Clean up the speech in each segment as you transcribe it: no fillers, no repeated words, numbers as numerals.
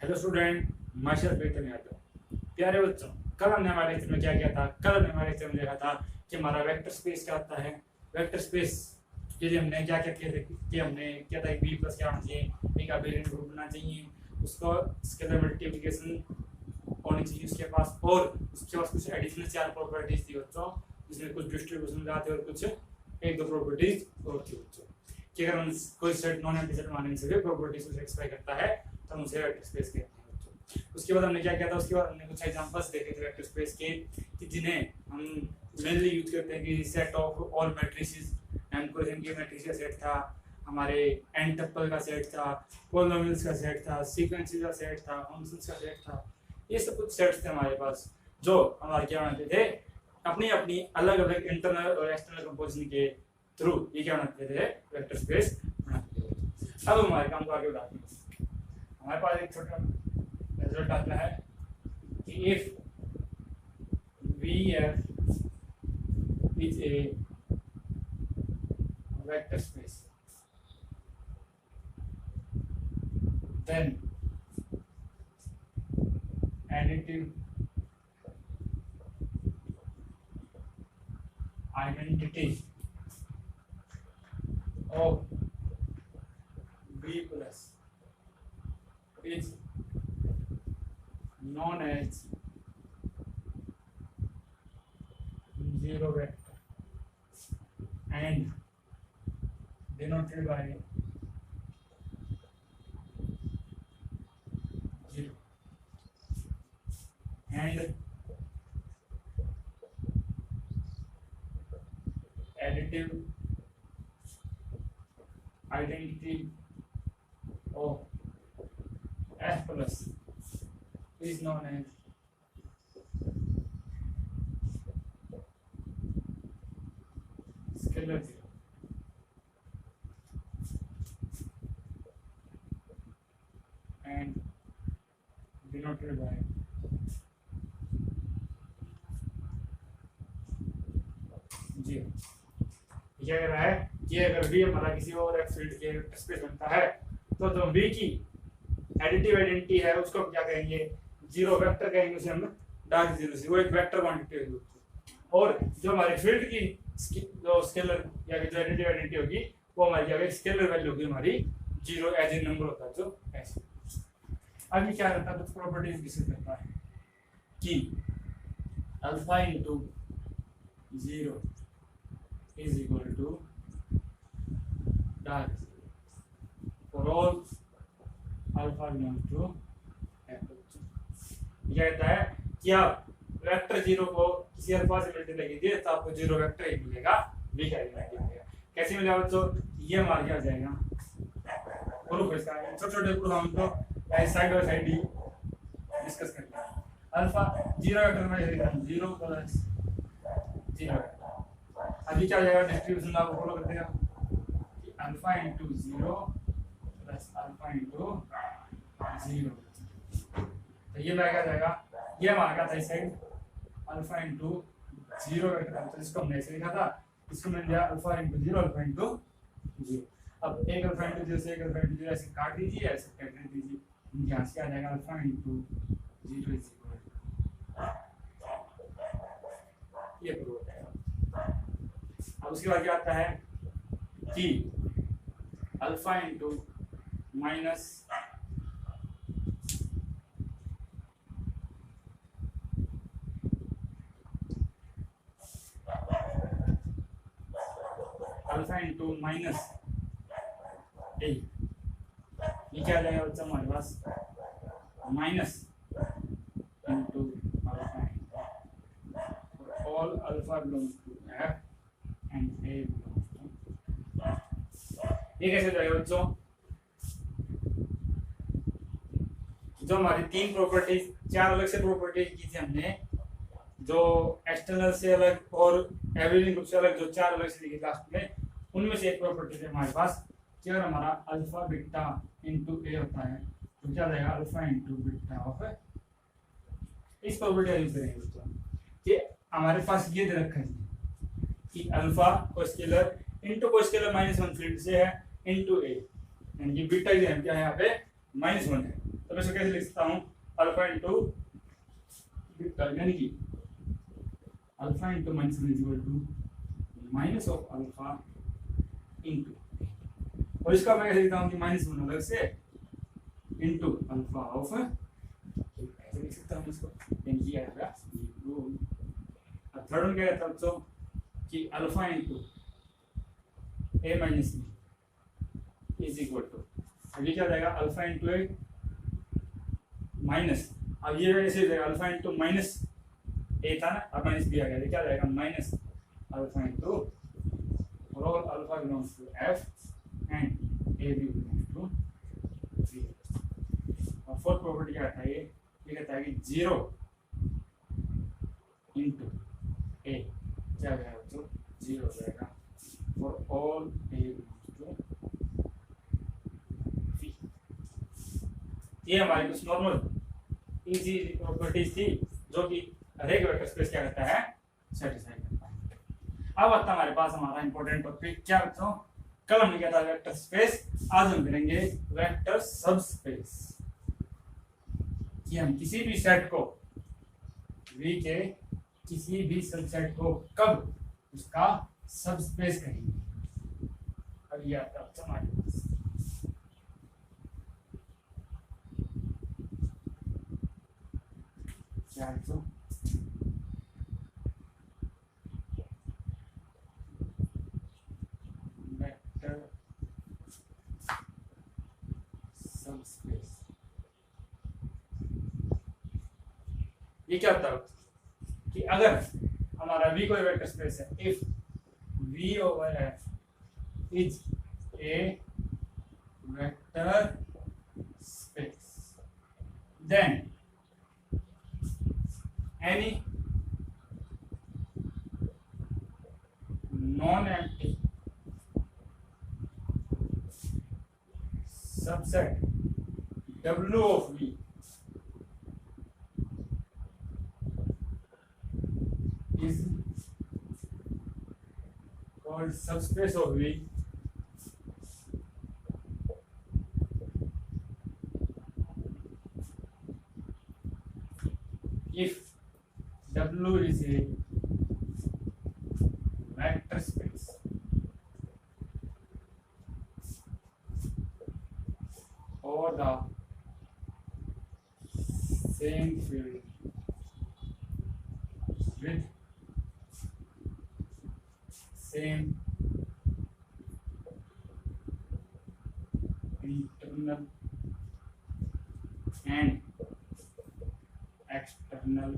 Hello student, माशाल्लाह बेहतर याद। प्यारे बच्चों, कल हमने हमारे लेक्चर में क्या किया था? कल हमने हमारे लेक्चर में देखा था कि हमारा वेक्टर स्पेस क्या होता है। वेक्टर स्पेस के लिए हमने क्या क्या किया था कि हमने क्या था, बी प्लस क्या होना चाहिए, एक अबेलियन ग्रुप बनना चाहिए, उसको स्केलर मल्टीप्लिकेशन होनी चाहिए उसके पास, और उसके पास कुछ एडिशनल 4 प्रॉपर्टीज थी बच्चों, जिसमें कुछ डिस्ट्रीब्यूशन आते और कुछ एक दो प्रॉपर्टीज और थी बच्चों कि अगर हम कोई सेट नॉन एम्प्टी सेट मानने से प्रॉपर्टीज को सेटिस्फाई करता है तो हम उसे वेक्टर स्पेस कहते हैं बच्चों। उसके बाद हमने क्या किया था? उसके बाद हमने कुछ एग्जांपल्स देखे थे वेक्टर स्पेस के कि जिन्हें हम मेनली यूज करते हैं कि सेट ऑफ ऑल मैट्रिसेस। एमकोरिजन की मैट्रिक्स का सेट था, हमारे एन टप्पल का सेट था, पॉलिनोमियल्स का सेट था, सीक्वेंसेस का सेट था, फंक्शंस का सेट था। ये सब कुछ सेट्स थे हमारे पास जो हमारे क्या बनाते थे, अपनी अपनी अलग अलग इंटरनल और एक्सटर्नल कंपोजिशन के थ्रू ये क्या बनाते थे, वेक्टर स्पेस बनाते थे। अब हमारे काम को आगे बढ़ाते हैं। हमारे पास एक छोटा रिजल्ट आता है कि if VF is a vector space, then additive identity of B plus is known as zero vector and denoted by 0 and additive identity of F plus is known as scalar zero and denoted by 0। क्या कह रहा है कि अगर V हमारा किसी और एक फील्ड के स्पेस बनता है तो जो V की एडिटिव आइडेंटिटी है उसको क्या कहेंगे, जीरो वेक्टर कहेंगे, उसे हम डार्क जीरो से, वो एक वेक्टर क्वांटिटी होगी। और जो हमारे फील्ड की जो स्केलर या जो एडिटिव आइडेंटिटी होगी वो हमारी क्या स्केलर वैल्यू होगी हमारी जीरो एज ए नंबर होता है जो ऐसे। अभी क्या करता है, कुछ प्रॉपर्टीज डिस्कस करता है कि alpha into 0 is equal to dark for all alpha belongs to F। यह कहता है कि आप वेक्टर 0 को किसी अल्फा से मल्टीप्लाई कीजिए तो आपको 0 वेक्टर ही मिलेगा, V का एलिमेंट मिलेगा। कैसे मिलेगा बच्चों? ये हमारा क्या हो जाएगा, प्रूफ है इसका। छोटे छोटे प्रूफ हम तो side by side he discuss करते हैं। अल्फा 0 वेक्टर में 0 प्लस 0। अभी क्या हो जाएगा, डिस्ट्रीब्यूशन लॉ को फॉलो करते हैं कि alpha into 0 plus alpha into 0। तो ये क्या जाएगा, ये हमारा क्या था इस साइड अल्फा इनटू 0 वेक्टर, तो इसको हमने ऐसे लिखा था, इसको मिल गया अल्फा इनटू 0 अल्फा इनटू 0। अब एक अल्फा इनटू 0 से एक अल्फा इनटू 0 ऐसे काट दीजिए, ऐसे काट दीजिए, यहाँ से आ जाएगा अल्फा इनटू 0 इज इक्वल ये प्रूफ है। अब उसके बाद क्या आता है कि alpha into minus alpha into minus A, ये क्या आ जाएगा बच्चा हमारे पास, minus into alpha all alpha belongs to F and A belongs to. ये कैसे जाएगा बच्चों, जो हमारी 3 प्रॉपर्टीज, 4 अलग से प्रॉपर्टीज की थी हमने, जो एक्सटर्नल से अलग और एवरेजिंग ग्रुप से अलग, जो 4 अलग से लिखी लास्ट में, उनमें से एक प्रॉपर्टी है हमारे पास कि अगर हमारा अल्फा बीटा इनटू ए होता है तो क्या जाएगा अल्फा इनटू बीटा ऑफ। इस प्रॉपर्टी का यूज करेंगे दोस्तों कि हमारे पास ये दे रखा है कि अल्फा को स्केलर इनटू को स्केलर -1 फील्ड से है इनटू ए, यानी कि बीटा जो है क्या है यहाँ पे -1 है। तो तो मैं इसको कैसे लिख सकता हूँ, अल्फा इंटू यानी कि alpha into minus one is equal to minus of alpha into, और इसका मैं कैसे लिखता हूँ कि माइनस वन अलग से इंटू अल्फा ऑफ, ऐसे लिख सकता हूँ इसको, यानी कि आएगा थर्ड वन क्या कहता है बच्चों कि alpha into a minus b is equal to, अब ये क्या जाएगा अल्फा इंटू ए माइनस, अब ये ऐसे हो जाएगा अल्फा इंटू माइनस ए था ना, अब माइनस बी आ गया, ये क्या जाएगा माइनस अल्फा इंटू और alpha belongs to F and a b belongs to b. और फोर्थ प्रॉपर्टी क्या कहता है, ये कहता है कि जीरो इंटू ए क्या हो जाएगा बच्चों, जीरो हो जाएगा for all a belongs to b. ये हमारी कुछ नॉर्मल इजी प्रॉपर्टीज थी जो कि हर एक वेक्टर स्पेस क्या करता है, सेटिस्फाई करता है। अब आता हमारे पास हमारा इंपॉर्टेंट टॉपिक क्या बच्चों, कल हमने क्या था वेक्टर स्पेस, आज हम करेंगे वेक्टर सबस्पेस। कि हम किसी भी सेट को V के किसी भी सबसेट को कब उसका सबस्पेस कहेंगे। अब ये आता है हमारे पास क्या है, वेक्टर सबस्पेस। ये क्या होता है कि अगर हमारा V कोई वेक्टर स्पेस है, if V over F is a vector space, then any non-empty subset W of V is called subspace of V if W is a vector space or the same field with same internal and external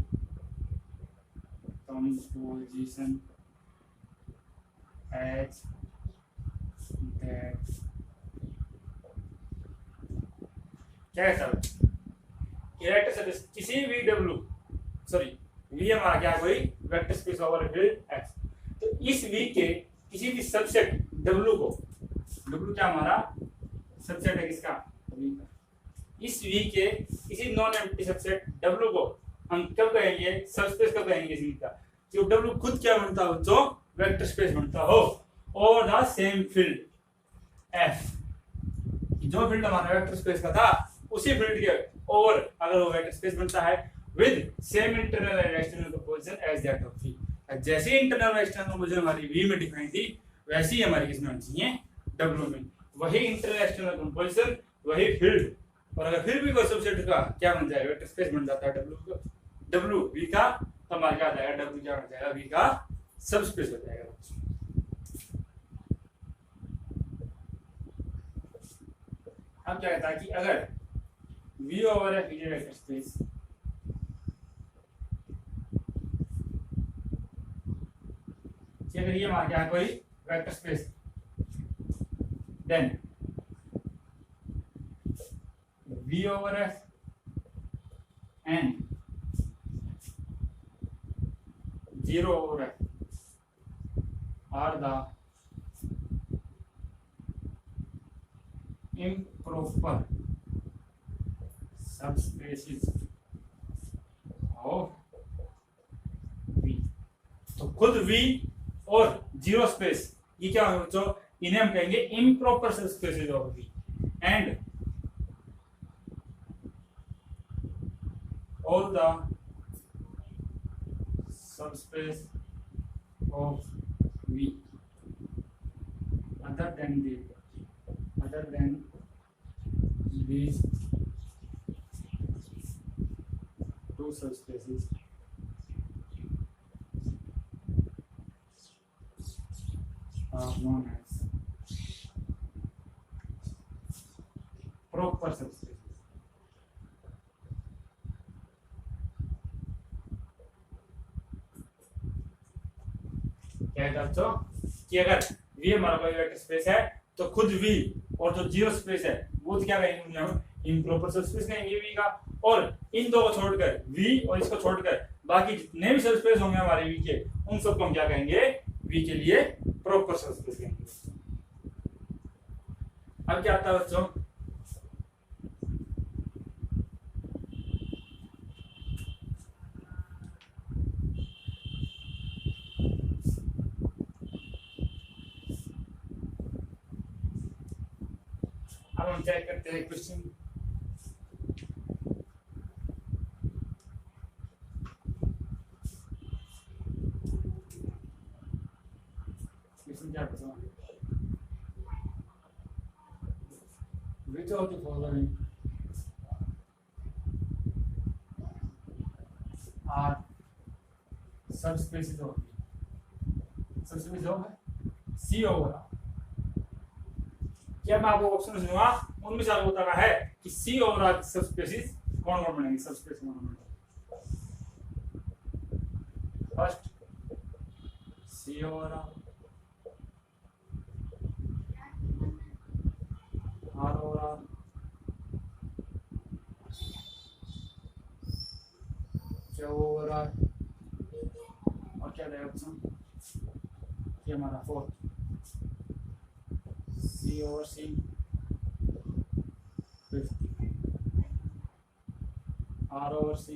composition as that क्या कहता है vector space किसी भी W, sorry V हमारा क्या कोई vector space over field X, तो इस V के किसी भी सबसेट W को, W क्या हमारा सबसेट है किसका, V का, इस V के किसी नॉन एम्प्टी सबसेट W को हम कब कहेंगे सबस्पेस, कब कहेंगे इसी का, कि W खुद क्या बनता हो, जो वेक्टर स्पेस बनता हो और द सेम फील्ड F, जो फील्ड हमारा वेक्टर स्पेस का था उसी फील्ड के और अगर वो वेक्टर स्पेस बनता है with same internal and external composition as that of V, जैसे इंटरनल और एक्सटर्नल कंपोजिशन हमारी V में डिफाइन थी वैसे ही हमारी किसमें होनी चाहिए, W में, वही इंटरनल एक्सटर्नल कंपोजिशन वही फील्ड, और अगर फिर भी कोई सबसेट का क्या बन जाए वेक्टर स्पेस बन जाता है W V का, तो हमारा क्या आ जाएगा, W क्या बन जाएगा, V का सबस्पेस हो जाएगा। अब क्या कहता है कि अगर V over F is vector space, अगर ये हमारा क्या है कोई vector space, then V over F and 0 over F are the improper subspaces of V। तो खुद V और जीरो स्पेस ये क्या है बच्चों, इन्हें हम कहेंगे improper subspaces of V, and all the subspace of V other than these two subspaces are known as proper subspaces. क्या है दोस्तों कि अगर V हमारा कोई वेक्टर स्पेस है तो खुद V और जो जीरो स्पेस है वो क्या कहेंगे हम इम्प्रॉपर सबस्पेस कहेंगे V का, और इन दो को छोड़कर V और इसको छोड़कर बाकी जितने भी सबस्पेस होंगे हमारे V के उन सबको हम क्या कहेंगे V के लिए प्रॉपर सबस्पेस कहेंगे। अब क्या आता है बच्चों, अब हम चेक करते हैं क्वेश्चन। क्वेश्चन क्या पूछा, which of the following are subspaces of subspace होगा C होगा। क्या मैं आपको ऑप्शन दूंगा उनमें से आपको बताना है कि C और R सबस्पेसिस कौन कौन बनेंगे, सबस्पेस कौन कौन बनेंगे। फर्स्ट C और R और R, Q और R, और क्या रहेगा ऑप्शन, ये हमारा फोर्थ C और C, फिफ्थ R और C,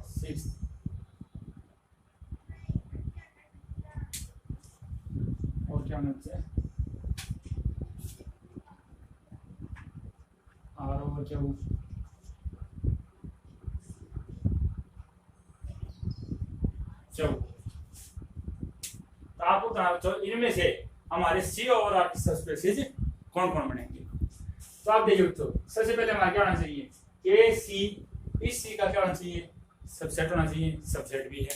सिक्स्थ और क्या होना चाहिए R और Q, तो आपको बताना इनमें से हमारे C और R की सबस्पेसिस कौन कौन बनेंगे। तो आप देखिए तो सबसे पहले हमारा क्या होना चाहिए, ए सी, इस C का क्या होना चाहिए, सबसेट होना चाहिए, सबसेट भी है।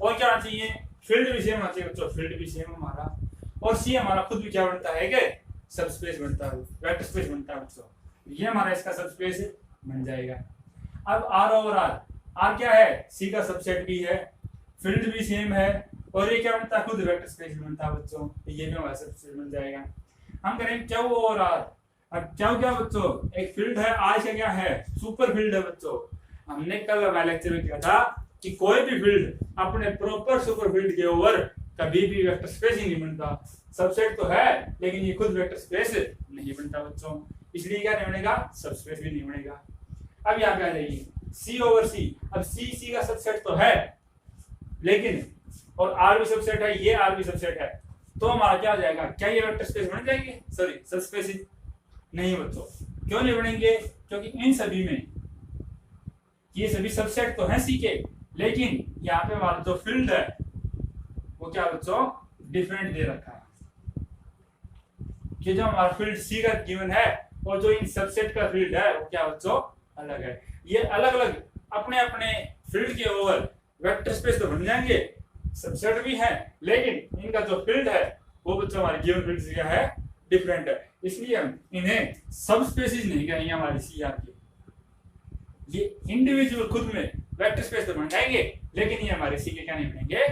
और क्या होना चाहिए, फील्ड भी सेम होना चाहिए बच्चों, फील्ड भी सेम हमारा। और C हमारा खुद भी क्या बनता है कि सबस्पेस बनता है, वेक्टर स्पेस बनता है बच्चों, ये हमारा इसका सबस्पेस बन जाएगा। अब R और R क्या है, C का सबसेट भी है, फील्ड भी सेम है, और ये क्या बनता है, खुद वेक्टर स्पेस भी बनता है बच्चों, तो ये भी हमारा सबस्पेस बन जाएगा। हम करेंगे Q और R। अब Q क्या बच्चों, एक फील्ड है, R से क्या है, सुपर फील्ड है बच्चों। हमने कल हमारे लेक्चर में किया था कि कोई भी फील्ड अपने प्रॉपर सुपर फील्ड के ओवर कभी भी वेक्टर स्पेस ही नहीं बनता। सबसेट तो है लेकिन ये खुद वेक्टर स्पेस नहीं बनता बच्चों, इसलिए क्या नहीं बनेगा, सबस्पेस भी नहीं बनेगा। अब यहाँ पे आ जाइए C ओवर C। अब C का सबसेट तो है लेकिन, और R भी सबसेट है, ये R भी सबसेट है, तो हमारा क्या हो जाएगा, क्या ये वेक्टर स्पेस बन जाएंगे, सॉरी सबस्पेस नहीं बच्चों। क्यों नहीं बनेंगे, क्योंकि इन सभी में ये सभी सबसेट तो हैं C के, लेकिन यहाँ पे हमारा जो फील्ड है वो क्या बच्चों डिफरेंट दे रखा है, कि जो हमारा फील्ड C का गिवन है और जो इन सबसेट का फील्ड है वो क्या बच्चों अलग है। ये अलग अलग अपने अपने फील्ड के ओवर वेक्टर स्पेस तो बन जाएंगे, सबसेट भी है, लेकिन इनका जो फील्ड है वो बच्चों हमारे गिवन फील्ड से क्या है, डिफरेंट है, इसलिए हम इन्हें सबस्पेसिस नहीं कहेंगे हमारे CR के। ये इंडिविजुअल खुद में वेक्टर स्पेस तो बन जाएंगे लेकिन ये हमारे C के क्या नहीं बनेंगे,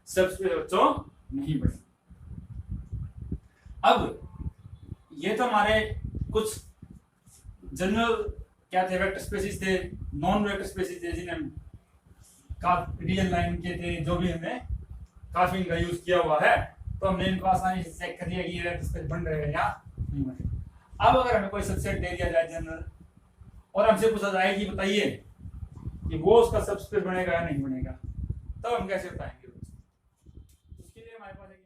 सबस्पेस बच्चों नहीं बनेंगे। अब ये तो हमारे कुछ जनरल क्या थे, वेक्टर स्पेसिस थे, नॉन वेक्टर स्पेसिस थे, जिन्हें हम रियल लाइन के थे, जो भी हमने काफी इनका यूज किया हुआ है, तो हमने इनको आसानी से चेक कर दिया कि ये वेक्टर स्पेस बन रहे हैं या नहीं बन रहे। अब अगर हमें कोई सबसेट दे दिया जाए जनरल और हमसे पूछा जाए कि बताइए कि वो उसका सबस्पेस बनेगा या नहीं बनेगा, तो हम कैसे बताएंगे, उसके लिए हमारे पास एक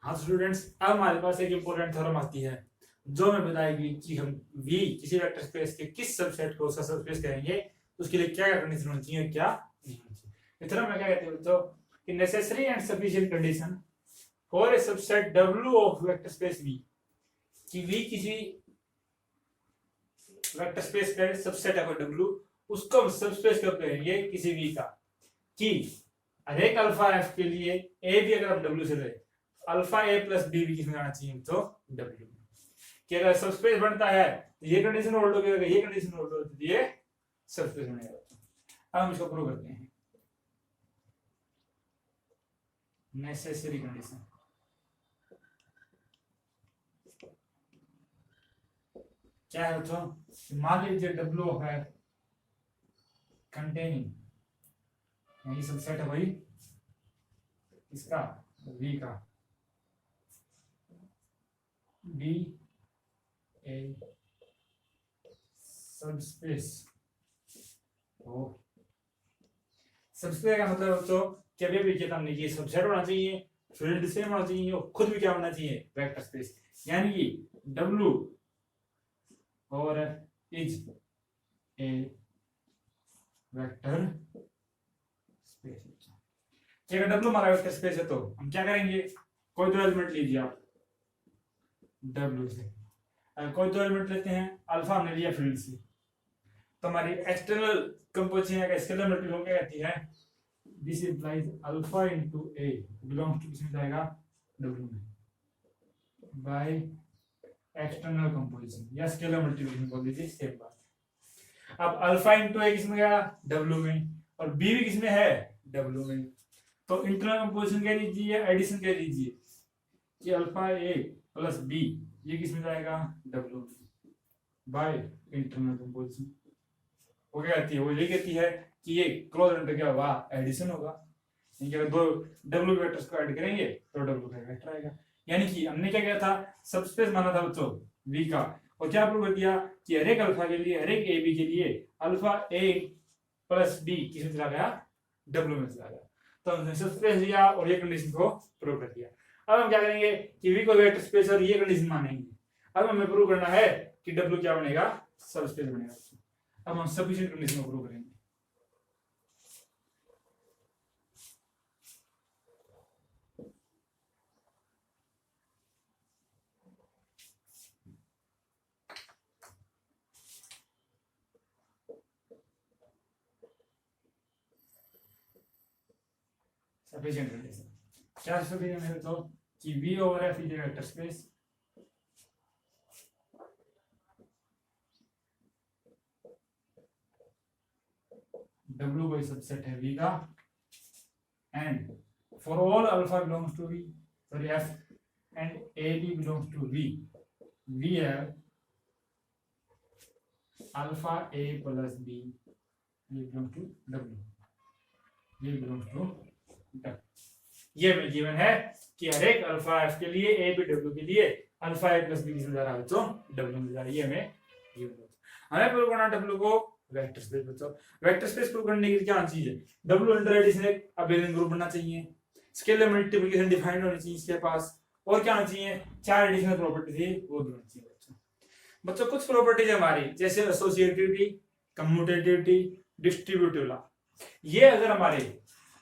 हाँ स्टूडेंट्स, अब हमारे पास एक इंपॉर्टेंट थ्योरम आती है, जो हमें बताएगी कि हम V किसी वेक्टर स्पेस के किस सबसेट को उसका सबस्पेस कहेंगे, उसके लिए क्या क्या कंडीशन होनी चाहिए, क्या नहीं होनी चाहिए। इतना मैं क्या कहते हैं बच्चों कि necessary and sufficient condition for a subset W of vector space V, कि V किसी वेक्टर स्पेस का सबसेट है W, उसको हम सबस्पेस कब कहेंगे किसी V का, कि हर एक अल्फा F के लिए A भी अगर हम W से ले, अल्फा A प्लस B भी किसमें आना चाहिए तो W में, कि अगर सबस्पेस बनता है तो ये कंडीशन होल्ड होगी, अगर ये कंडीशन होल्ड होती है ये सबस्पेस बनेगा। अब हम इसको प्रूव करते हैं। नेसेसरी कंडीशन, क्या है बच्चों, मान लीजिए W है कंटेनिंग, यही सबसेट है भाई इसका V का, B ए सबस्पेस हो। सबस्पेस का मतलब बच्चों कि अभी भी कहता हमने ये सबसेट होना चाहिए, फील्ड सेम होना चाहिए और खुद भी क्या होना चाहिए वेक्टर स्पेस, यानी कि W और इज ए वेक्टर स्पेस। अगर W हमारा वेक्टर स्पेस है तो हम क्या करेंगे, कोई दो एलिमेंट लीजिए आप W से, कोई दो एलिमेंट लेते हैं, अल्फा हमने लिया फील्ड से, तो हमारी एक्सटर्नल कंपोजिशन का स्केलर मल्टीप्लिकेशन क्या कहती है, this implies alpha into A belongs to किसमें जाएगा W में, बाय एक्सटर्नल कंपोजिशन या स्केलर मल्टीप्लिकेशन बोल दीजिए, सेम बात। अब अल्फा इनटू A किसमें गया W में, और B भी किसमें है W में, तो इंटरनल कंपोजिशन कह लीजिए, एडिशन कह लीजिए कि अल्फा A प्लस B ये किसमें जाएगा W में, बाय इंटरनल कंपोजिशन। वो क्या कहती है, वो ये कहती है कि ये क्लोज अंडर क्या होगा एडिशन होगा, यानी कि अगर दो W वेक्टर्स को ऐड करेंगे तो W का वेक्टर आएगा। यानी कि हमने क्या किया था, सबस्पेस माना था बच्चों V का, और क्या प्रूव कर दिया कि हर एक अल्फा के लिए, हर एक A B के लिए अल्फा A प्लस B किसमें चला गया W में चला गया, तो हमने सबस्पेस लिया और ये कंडीशन को प्रूव कर दिया। अब हम क्या करेंगे कि V को वेक्टर स्पेस और ये कंडीशन मानेंगे। अब हमें प्रूव करना है कि W क्या बनेगा सबस्पेस बनेगा। अब हम सफिशिएंट कंडीशन को प्रूव करेंगे। सफिशिएंट कंडीशन क्या सफिशिएंट है तो कि V over F is a vector space, W कोई सबसेट है V का, and for all alpha belongs to V, sorry F and AB belongs to V, we have alpha A plus B belongs to W, ये belongs to W। ये में given है कि हर एक अल्फा F के लिए A B W के लिए अल्फा A प्लस B किसमें जा रहा है बच्चों W में जा रहा है, ये हमें गिवन है। हमें प्रूव करना W को वेक्टर स्पेस बच्चों। वेक्टर स्पेस प्रूव करने के लिए क्या चीज है, W अंडर एडिशन एक अबेलियन ग्रुप बनना चाहिए, स्केलर मल्टीप्लिकेशन डिफाइंड होनी चाहिए इसके पास, और क्या होना चाहिए, चार एडिशनल प्रॉपर्टी थी वो भी होनी चाहिए बच्चों। कुछ प्रॉपर्टीज हमारी जैसे एसोसिएटिविटी, कम्यूटेटिविटी, डिस्ट्रीब्यूटिव लॉ, ये अगर हमारे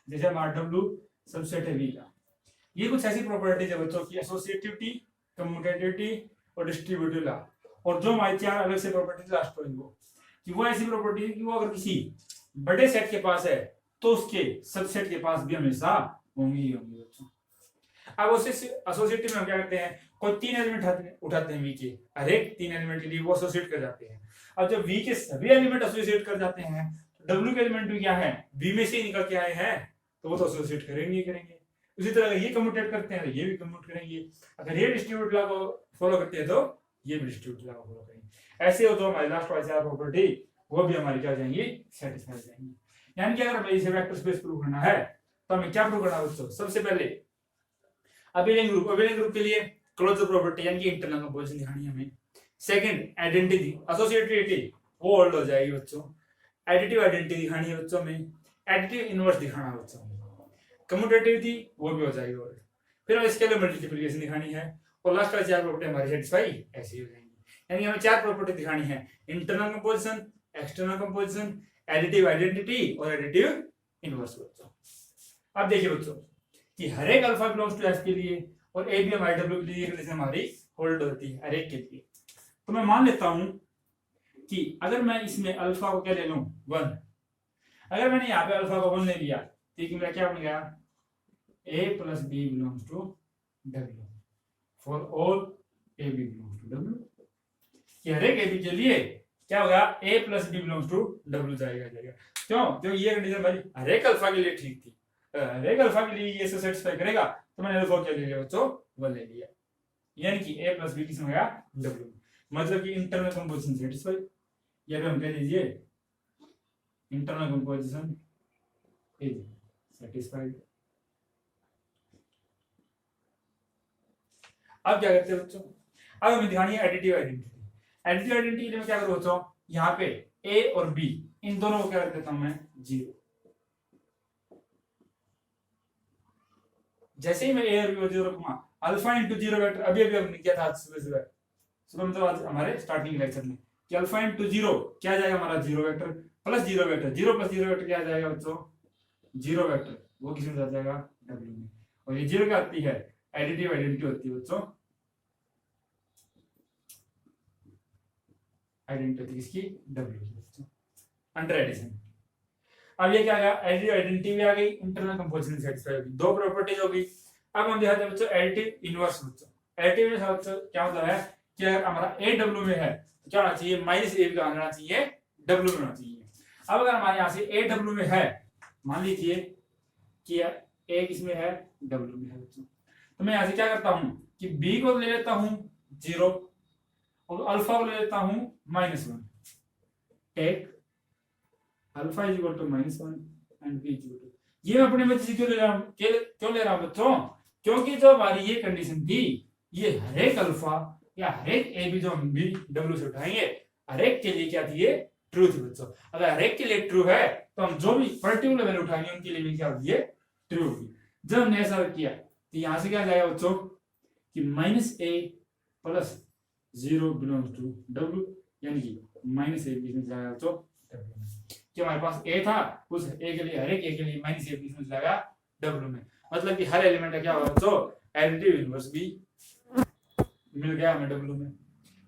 जैसे हमारा W सबसेट है V का, ये कुछ ऐसी प्रॉपर्टीज है बच्चों की एसोसिएटिविटी, कम्यूटेटिविटी और डिस्ट्रीब्यूटिव लॉ, और जो हमारे चार अलग से प्रॉपर्टीज लास्ट होंगे कि वो ऐसी प्रॉपर्टी है कि वो अगर किसी बड़े सेट के पास है तो उसके सबसेट के पास भी हमेशा होंगी ही होंगी बच्चों। अब एसोसिएटिव में हम क्या करते हैं, कोई तीन एलिमेंट उठाते हैं V के, हर एक तीन एलिमेंट के लिए वो एसोसिएट कर जाते हैं। अब जब V के सभी एलिमेंट एसोसिएट कर जाते हैं तो W के एलिमेंट भी क्या है V में से ही निकल के आए हैं, तो वो तो एसोसिएट करेंगे ही करेंगे। उसी तरह ये कम्यूटेट करते हैं तो ये भी कम्यूट करेंगे, अगर ये डिस्ट्रीब्यूट लॉ को फॉलो करते हैं तो ये भी डिस्ट्रीब्यूट लॉ को फॉलो करेंगे। ऐसे हो तो हमारी लास्ट वाली चार प्रॉपर्टी वो भी हमारी क्या हो जाएंगी, सेटिस्फाई हो जाएंगी। यानी कि अगर हमें इसे वेक्टर स्पेस प्रूव करना है तो हमें क्या प्रूव करना है बच्चों, सबसे पहले अबेलियन ग्रुप के लिए क्लोजर प्रॉपर्टी यानी कि इंटरनल कंपोजिशन दिखानी है हमें। सेकंड आइडेंटिटी, एसोसिएटिविटी वो होल्ड हो जाएगी बच्चों। एडिटिव आइडेंटिटी दिखानी है बच्चों में, एडिटिव इनवर्स दिखाना है बच्चों। कम्यूटेटिविटी वो भी हो जाएगी। और फिर हमें स्केलर मल्टीप्लिकेशन दिखानी है, और लास्ट वाली चार प्रॉपर्टी हमारी सेटिस्फाई ऐसी हो जाएंगी। यानी हमें चार प्रॉपर्टी दिखानी है, internal composition, external composition, additive identity और एडिटिव इनवर्स। बच्चों अब देखिए बच्चों कि हर एक अल्फा बिलोंग्स टू एफ के लिए और ए बी एम आई डब्ल्यू के लिए कंडीशन हमारी होल्ड होती है हर एक के लिए। तो मैं मान लेता हूं कि अगर मैं इसमें अल्फा को क्या ले लूं 1, अगर मैंने यहाँ पे अल्फा को 1 ले लिया तो मेरा क्या बन गया a plus b belongs to W for all a b belongs to W. कि हर एक ए बी के लिए क्या होगा a plus b belongs to W जाएगा। क्यों? क्योंकि ये कंडीशन भाई हर एक अल्फा के लिए ठीक थी, हर एक अल्फा के लिए ये सेटिस्फाई करेगा, तो मैंने अल्फा क्या ले लिया बच्चों 1 ले लिया। यानी कि a प्लस बी किसमें गया डब्ल्यू में, मतलब कि इंटरनल कंपोजिशन सेटिस्फाई, या फिर हम कह दीजिए इंटरनल कंपोजिशन इज सेटिस्फाइड। अब क्या करते हैं बच्चों, अब हमें दिखानी है एडिटिव आइडेंटिटी। एडिटिव आइडेंटिटी में क्या करूं बच्चों, यहाँ पे a और b इन दोनों को क्या कर देता हूं मैं 0। जैसे ही मैं a और b को 0 रखूंगा, अल्फा इंटू 0 वेक्टर अभी हमने किया था सुबह मतलब आज हमारे स्टार्टिंग लेक्चर में कि अल्फा इंटू 0 क्या जाएगा हमारा 0 vector plus 0 vector, 0 plus 0 vector क्या जाएगा बच्चों 0 वेक्टर, वो किसमें जा जाएगा डब्ल्यू में। और ये 0 क्या आती है एडिटिव आइडेंटिटी होती है बच्चों, आइडेंटिटी किसकी डब्ल्यू की अंडर एडिशन। अब ये क्या आ गया एडिटिव आइडेंटिटी भी आ गई, इंटरनल कंपोजिशन सेटिस्फाई होगी, दो प्रॉपर्टीज होगी। अब हम दिखाते हैं बच्चों एडिटिव इनवर्स। बच्चों एडिटिव इनवर्स क्या होता है कि अगर हमारा ए डब्ल्यू में है तो क्या होना चाहिए माइनस ए का आना चाहिए डब्ल्यू में होना चाहिए। अब अगर हमारे यहाँ से ए डब्ल्यू में है, मान लीजिए कि ए किसमें है डब्ल्यू में है बच्चों, तो मैं यहाँ से क्या करता हूँ कि बी को ले लेता हूँ 0 और अल्फा को ले लेता हूँ -1। Take alpha is equal to -1 and b is equal to, ये मैं अपने में से क्यों ले रहा हूँ, क्यों ले रहा हूँ बच्चों, क्योंकि जो हमारी ये कंडीशन थी ये हर एक अल्फा या हर एक ए बी जो हम बी डब्ल्यू से उठाएंगे हर एक के लिए क्या थी ये ट्रू थी बच्चों। अगर हर एक के लिए ट्रू है तो हम जो भी पर्टिकुलर वैल्यू उठाएंगे उनके लिए भी क्या होगी ये ट्रू होगी। जब हमने ऐसा किया तो यहां से क्या जाएगा बच्चों कि -a plus 0 belongs to W, यानी कि -a बीच में जाएगा बच्चों डब्ल्यू में। कि हमारे पास a था उस a के लिए हर एक a के लिए -a बीच में जाएगा डब्ल्यू में, मतलब कि हर एलिमेंट का क्या होगा बच्चों एडिटिव इनवर्स भी मिल गया हमें डब्ल्यू में।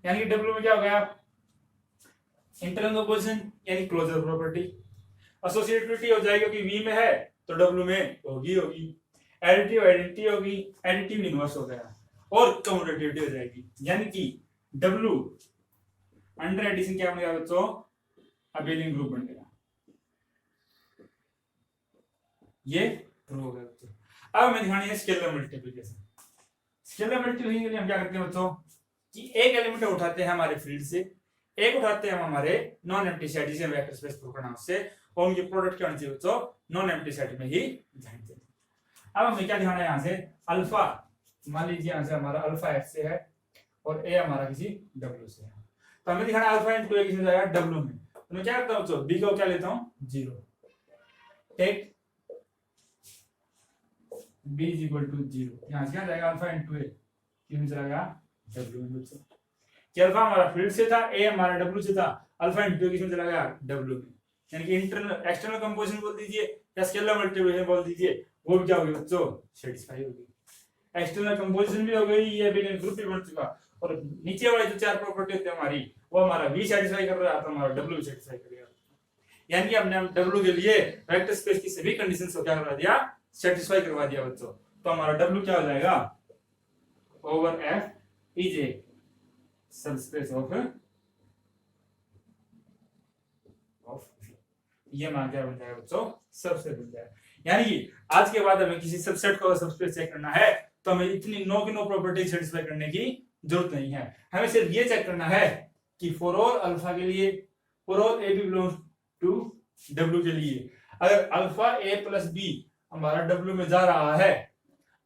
यानी कि डब्ल्यू में क्या हो गया इंटरनल कंपोजिशन यानी क्लोजर प्रॉपर्टी, एसोसिएटिविटी हो जाएगी क्योंकि वी में है तो डब्ल्यू में होगी, एडिटिव आइडेंटिटी होगी, एडिटिव इनवर्स हो गया और कम्यूटेटिविटी हो जाएगी। यानी कि डब्ल्यू अंडर एडिशन क्या बन गया बच्चों अबेलियन ग्रुप बन गया, ये ट्रू हो गया बच्चों। अब हमें दिखानी है स्केलर मल्टीप्लिकेशन। स्केलर मल्टीप्लिकेशन के लिए हम क्या करते हैं बच्चों कि एक एलिमेंट उठाते हैं हमारे फील्ड से, एक उठाते हैं हम हमारे नॉन एम्प्टी सेट जिसे वेक्टर स्पेस प्रूव करना उससे, और उनकी प्रोडक्ट क्या होनी चाहिए बच्चों नॉन एम्प्टी सेट में ही जानी चाहिए। अब हमें क्या दिखाना है यहाँ से अल्फा, मान लीजिए यहाँ से हमारा अल्फा एफ से है और ए हमारा किसी डब्ल्यू से है, तो हमें दिखाना है अल्फा इंटू ए किसमें जाएगा डब्ल्यू में। तो मैं क्या करता हूँ बच्चों बी को क्या लेता हूँ 0, take b is equal to 0, यहाँ से क्या जाएगा अल्फा इंटू ए किसमें जाएगा डब्ल्यू में बच्चों। कि अल्फा हमारा फील्ड से था ए हमारा डब्ल्यू से था, अल्फा इंटू किसमें चला गया डब्ल्यू में। यानी कि इंटरनल एक्सटर्नल कंपोजिशन बोल दीजिए या स्केलर मल्टीप्लिकेशन बोल दीजिए, वो भी क्या होगी बच्चों सेटिस्फाई होगी। एक्सटर्नल कंपोजिशन भी हो गई, ये एबेलियन ग्रुप भी बन चुका, और नीचे वाली जो चार प्रॉपर्टी होती है हमारी वो हमारा वी सेटिस्फाई कर रहा था, हमारा डब्ल्यू सेटिस्फाई करेगा। यानी कि हमने डब्ल्यू के लिए वेक्टर स्पेस की सभी कंडीशंस को क्या करवा दिया सेटिस्फाई करवा दिया बच्चों। तो हमारा डब्ल्यू क्या हो जाएगा over F is a subspace of ये मान क्या बन जाएगा बच्चों सबसेट बन जाएगा। यानी कि आज के बाद हमें किसी सबसेट को सबस्पेस चेक करना है तो हमें इतनी नो की नो प्रॉपर्टी सेटिस्फाई करने की जरूरत नहीं है, हमें सिर्फ ये चेक करना है कि फॉर ऑल अल्फा के लिए for all a b belongs to W के लिए अगर अल्फा ए प्लस बी हमारा डब्ल्यू में जा रहा है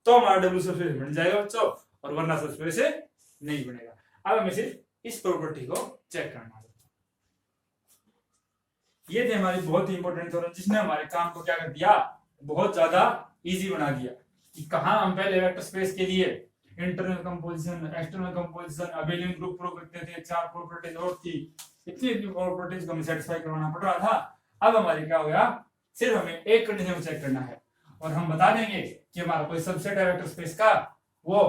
तो हमारा डब्ल्यू सबस्पेस बन जाएगा बच्चों, और वरना सबस्पेस नहीं बनेगा। अब हमें सिर्फ इस प्रॉपर्टी को चेक करना है। ये थे हमारी बहुत ही इंपॉर्टेंट थ्योरम जिसने हमारे काम को क्या कर दिया बहुत ज्यादा इजी बना दिया कि कहां हम पहले वेक्टर स्पेस के लिए internal composition, external composition, abelian group prove करते थे, 4 प्रॉपर्टीज और थी, इतनी प्रॉपर्टीज को हमें सेटिस्फाई करवाना पड़ रहा था। अब हमारे क्या हो गया, सिर्फ हमें एक कंडीशन चेक करना है और हम बता देंगे कि हमारा कोई सबसेट है वेक्टर स्पेस का, वो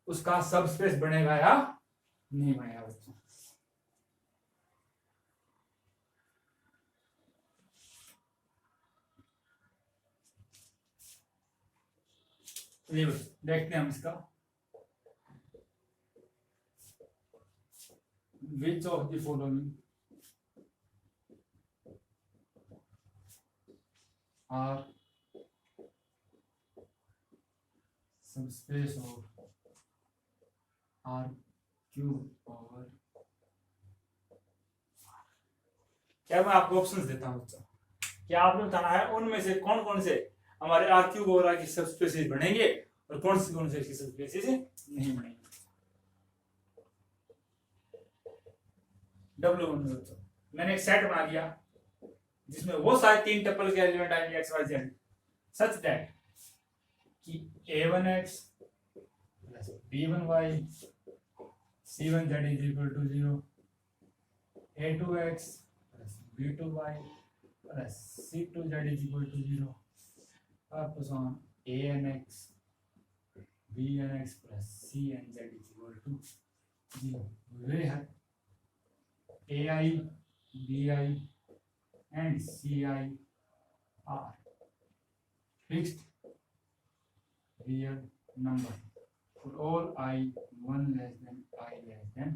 उसका सबस्पेस बनेगा या नहीं बनेगा बच्चों। देखते हैं हम इसका, which of the following are subspace of R cube over, क्या मैं आपको ऑप्शंस देता हूं बच्चों, क्या आपने बताना है उनमें से कौन कौन से हमारे R क्यूब ओवर R की सबस्पेसेस बनेंगे और कौन से इसकी सबस्पेसेस नहीं बनेंगे। W1 में बच्चों मैंने एक सेट बना दिया जिसमें वो सारे 3 टपल के एलिमेंट आएंगे x y z such that कि a1x b1y c1z is equal to 0, a2x b2y c2z is equal to 0, up to on anx bnx plus cnz is equal to 0, वे है ai bi and ci are fixed real number for all I 1 less than I less than।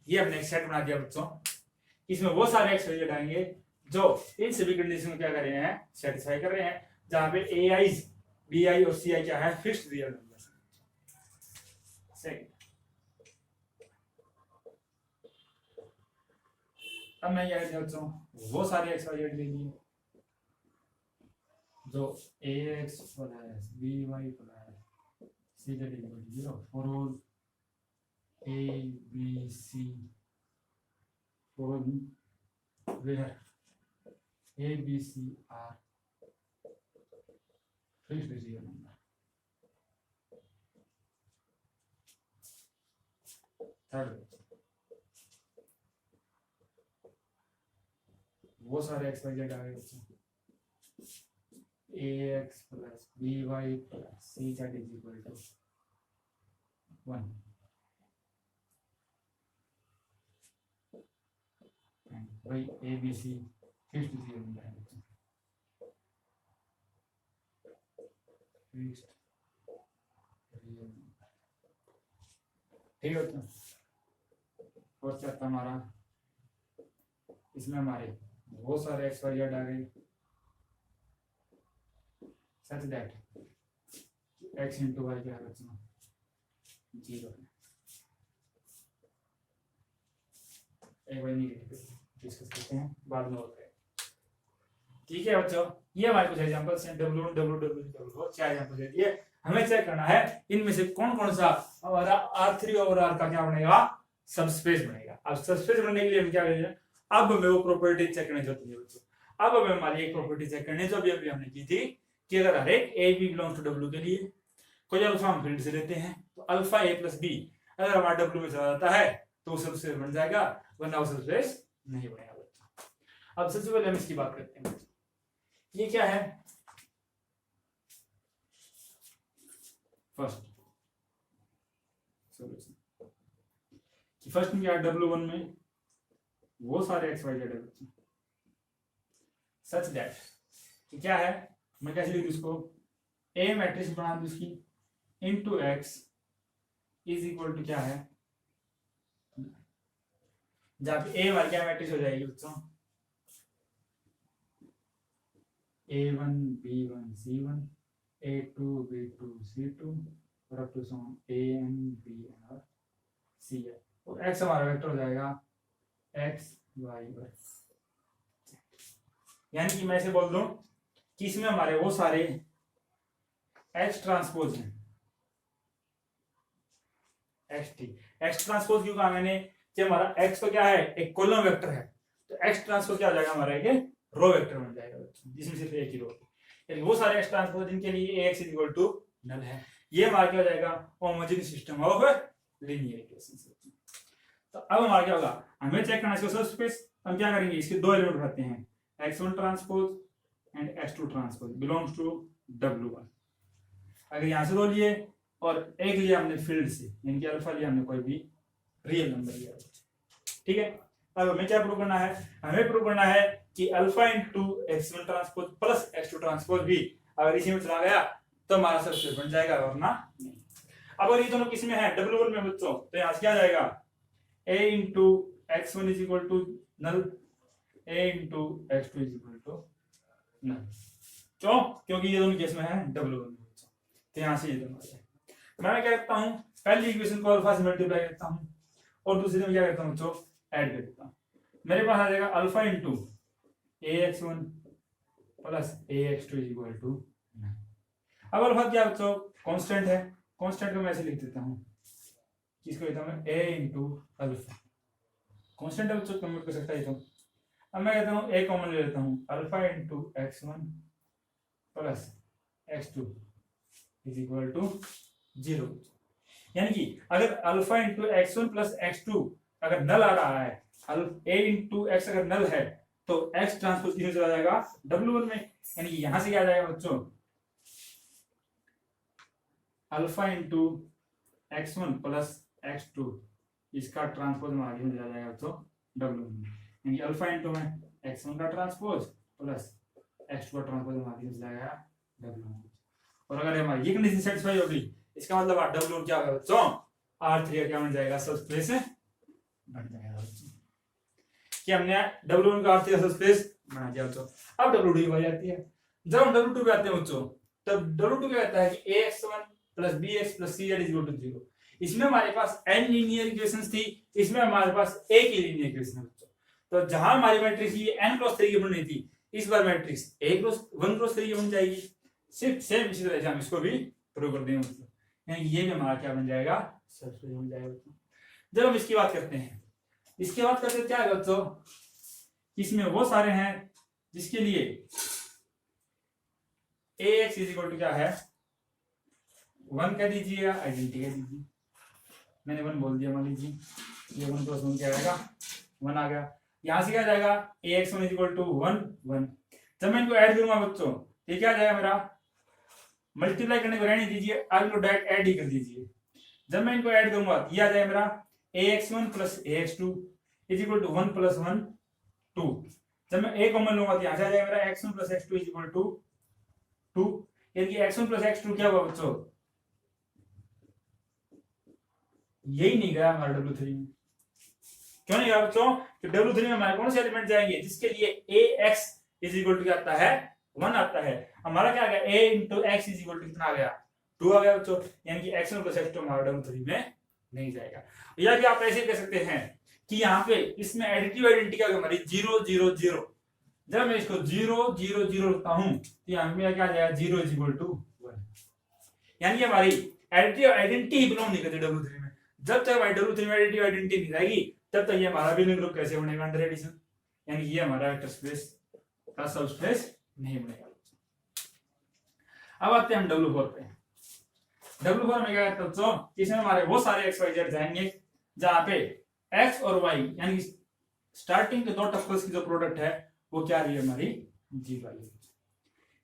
ये हमने एक set बना दिया बच्चों, इसमें वो सारे एक्स वाई आएंगे जो इन सभी कंडीशन को क्या कर रहे हैं, सेटिस्फाई कर रहे हैं, जहां पे ए आई बी आई और सी आई क्या है, फिक्स्ड रियल नंबर। सेकंड, अब मैं ये बच्चों वो सारे एक्स वाई जेड ले लिए जो a x plus b y plus c z equal to 0 for all a b c for where a b c are fixed real number. Third, वो सारे एक्स वाई जेड आ गए बच्चों, a x plus b y plus c z is equal to 1 and y a b c fixed real number है बच्चों, fixed real number. ठीक है बच्चों, और क्या था हमारा, इसमें हमारे वो सारे एक्स वाई जेड आ गए such that x into y क्या है बच्चों 0 है। एक बार नहीं डिस्कस करते हैं बाद में होता है। ठीक है बच्चों, ये हमारे कुछ एग्जांपल्स हैं, W1 W2 W4 चार एग्जांपल दे दिए। हमें चेक करना है इनमें से कौन कौन सा हमारा R3 ओवर R का क्या बनेगा, सबस्पेस बनेगा। अब सबस्पेस बनने के लिए हम क्या करेंगे, अब हमें वो प्रॉपर्टी चेक करनी होती है बच्चों। अब हमें हमारी एक प्रॉपर्टी चेक करनी है जो अभी अभी हमने की थी कि अगर हर एक a b belong to W के लिए कोई अल्फा हम फील्ड से लेते हैं तो अल्फा ए प्लस बी अगर हमारा डब्ल्यू में चला जाता है तो सबस्पेस बन जाएगा, वरना वो सबस्पेस नहीं बनेगा बच्चों। अब सबसे पहले हम इसकी बात करते हैं, ये क्या है, फर्स्ट कि फर्स्ट में क्या है, W1 में वो सारे एक्स वाई जेड है बच्चों सच दैट कि क्या है, मैं कैसे लिख दूं इसको, ए मैट्रिक्स बना दूं इसकी into x is equal to क्या है, जहां पे ए हमारी क्या मैट्रिक्स हो जाएगी बच्चों, A1 B1 C1 A2 B2 C2 और up to some AN BN और CN, और x हमारा वेक्टर हो जाएगा x y y। यानी कि मैं ऐसे बोल दूं कि इसमें हमारे वो सारे x ट्रांसपोज हैं, x ट्रांसपोज क्यों कहा मैंने कि हमारा x तो क्या है, एक कॉलम वेक्टर है, तो x ट्रांसपोज क्या हो जाएगा हमारा, एक रो वेक्टर बन जाएगा जिसमें सिर्फ एक ही रो। यानी वो सारे एक्स ट्रांसपोज जिनके लिए Ax इक्वल टू नल है, ये हमारा क्या हो जाएगा, homogeneous system of linear equations. तो अब हमारा क्या होगा, हमें चेक करना है सबस्पेस। हम क्या करेंगे, इसके दो एलिमेंट उठाते हैं, x1 transpose and x2 transpose belongs to W1। अगर यहां से दो लिए और एक लिया हमने फील्ड से, यानी कि अल्फा लिया हमने कोई भी रियल नंबर लिया, ठीक है। अब हमें क्या प्रूव करना है, हमें प्रूव करना है कि alpha into x1 transpose plus x2 transpose भी अगर इसी में चला गया तो हमारा सबस्पेस बन जाएगा, वरना नहीं। अब अगर ये दोनों किस में है, W1 में बच्चों, तो यहां से क्या जाएगा, a into x1 is equal to null, a into x2 is equal to null. क्यों, क्योंकि ये दोनों केस में है W1 में, तो यहां से ये दोनों आ जाए। मैं क्या करता हूं, पहली इक्वेशन को अल्फा से मल्टीप्लाई करता हूं और दूसरी में क्या करता हूं बच्चों, ऐड कर देता हूं। मेरे पास आ जाएगा alpha into ax1 plus ax2 is equal to. अब अल्फा क्या बच्चों, कांस्टेंट है, कांस्टेंट को मैं ऐसे लिख देता हूं, किसको लेता हूं, a इंटू अल्फा। कांस्टेंट है बच्चों, कन्वर्ट कर सकता है। तो अब मैं कहता हूं a कॉमन ले लेता हूं, alpha into x1 plus x2 is equal to 0। यानी कि अगर alpha into x1 plus x2 अगर नल आ रहा है, a इंटू x अगर नल है, तो x ट्रांसपोज किसमें चला जाएगा, W1 में। यानी कि यहां से क्या आ जाएगा बच्चों, alpha into x1 plus x2 इसका ट्रांसपोज में आगे चला जाएगा बच्चों W1 में। यानी कि अल्फा इंटू में x1 का ट्रांसपोज प्लस x2 का ट्रांसपोज में आगे चला जाएगा W1 में। और अगर हमारी ये कंडीशन सेटिस्फाई होगी, इसका मतलब W1 क्या होगा बच्चों, R3 का क्या बन जाएगा, सबस्पेस बन जाएगा बच्चों, कि हमने W1 का R3 का सबस्पेस बना दिया बच्चों। अब W2 की बारी आती है। जब हम W2 पे आते हैं बच्चों, तब W2 क्या कहता है कि ax1 plus bx plus cz equal to 0। इसमें हमारे पास n लीनियर इक्वेशंस थी, इसमें हमारे पास एक ही लीनियर इक्वेशन है बच्चों। तो जहां हमारी मैट्रिक्स ये n क्रॉस 3 की बननी थी, इस बार मैट्रिक्स 1 क्रॉस 3 की बन जाएगी। सिर्फ सेम इसी तरह से हम इसको भी प्रूव कर देंगे बच्चों, यानी ये भी हमारा क्या बन जाएगा, सबस्पेस बन जाएगा बच्चों। जब हम इसकी बात करते हैं, इसके बाद करते क्या है बच्चों, इसमें वो सारे हैं जिसके लिए ax इज इक्वल टू क्या है, 1 कह दीजिए या आइडेंटिटी कह दीजिए। मैंने 1 बोल दिया, मान लीजिए ये 1 प्लस 1 क्या आएगा, 1 आ गया। यहां से क्या जाएगा, ax1 इज इक्वल टू 1 1। जब मैं इनको ऐड करूंगा बच्चों, ये क्या जाएगा मेरा, मल्टीप्लाई करने को रहने दीजिए, आगे को डायरेक्ट ऐड ही कर दीजिए। जब मैं इनको ऐड करूंगा, ये आ जाएगा मेरा ax1 plus ax2 is equal to 1 plus 1 2। जब मैं a कॉमन लूंगा तो यहां से आ जाएगा मेरा x1 plus x2 is equal to 2। यानी कि x1 प्लस x2 क्या हुआ बच्चों, यही नहीं गया हमारा W3 में। क्यों नहीं गया बच्चों, कि W3 में हमारे कौन से एलिमेंट जाएंगे जिसके लिए ax इज इक्वल टू क्या आता है, 1 आता है। हमारा क्या आ गया, a into x is equal to कितना आ गया, 2 आ गया बच्चों। यानी कि x1 प्लस x2 हमारा W3 में नहीं जाएगा। या कि आप ऐसे कह सकते हैं कि यहाँ पे इसमें एडिटिव आइडेंटिटी क्या हमारी 0 0 0। जब मैं इसको 0 0 0 रखता हूं तो यहाँ पे क्या आ जाएगा, 0 इज इक्वल टू 1। यानी कि हमारी एडिटिव आइडेंटिटी ही बिलोंग नहीं करती W3 में। जब तक हमारी W3 में एडिटिव आइडेंटिटी नहीं रहेगी, तब तक ये हमारा बिलिंग ग्रुप कैसे बनेगा, अंडर एडिशन। यानी ये हमारा वेक्टर स्पेस का सबस्पेस नहीं बनेगा। अब आते हैं हम W4 पे। W4 में क्या कहते हैं बच्चों, इसमें हमारे वो सारे x y z जाएंगे जहां पे x और y यानी कि स्टार्टिंग के दो टपल्स की जो प्रोडक्ट है वो क्या रही है हमारी, g वाली।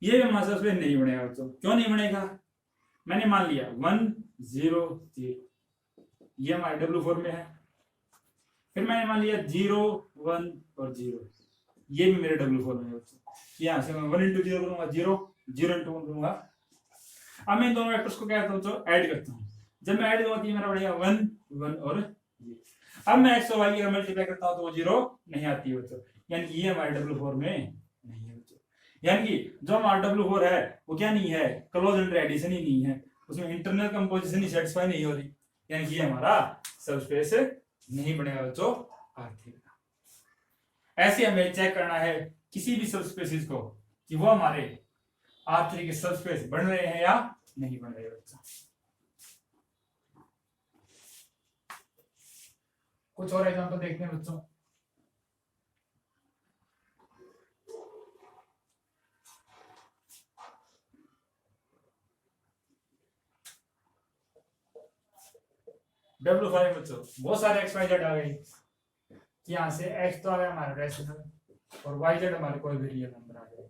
ये भी हमारे सबस्पेस नहीं बनेगा बच्चों। क्यों नहीं बनेगा, मैंने मान लिया 1 0 0, ये हमारे W4 में है। फिर मैंने मान लिया 0 1 और 0, ये भी मेरे W4 में है बच्चों। यहां से मैं 1 इंटू 0 करूंगा 0, 0 इंटू 1 करूंगा। अब मैं इन दोनों वेक्टर्स को क्या करता हूं बच्चों, ऐड करता हूं। जब मैं ऐड करूंगा तो ये मेरा बढ़ेगा 1 1 और 0। अब मैं x और y की मल्टीप्लाई करता हूं तो वो 0 नहीं आती है बच्चों। यानी कि ये हमारे W4 में नहीं है बच्चों। यानी कि जो हमारा W4 है वो क्या नहीं है, क्लोज अंडर एडिशन ही नहीं है, उसमें इंटरनल कंपोजिशन ही सेटिस्फाई नहीं हो रही। यानी कि ये हमारा सबस्पेस नहीं बनेगा बच्चों R3 का। ऐसे हमें चेक करना है किसी भी सबस्पेसिस को कि वो हमारे R3 के सबस्पेस बन रहे हैं या नहीं बन रहे बच्चों। कुछ और एग्जांपल देखते हैं बच्चों। W5 बच्चों बहुत सारे एक्स वाई जेड आ गए। यहाँ से एक्स तो आ गया हमारा रेशनल और वाई जेड हमारे कोई भी रियल नंबर आ गए।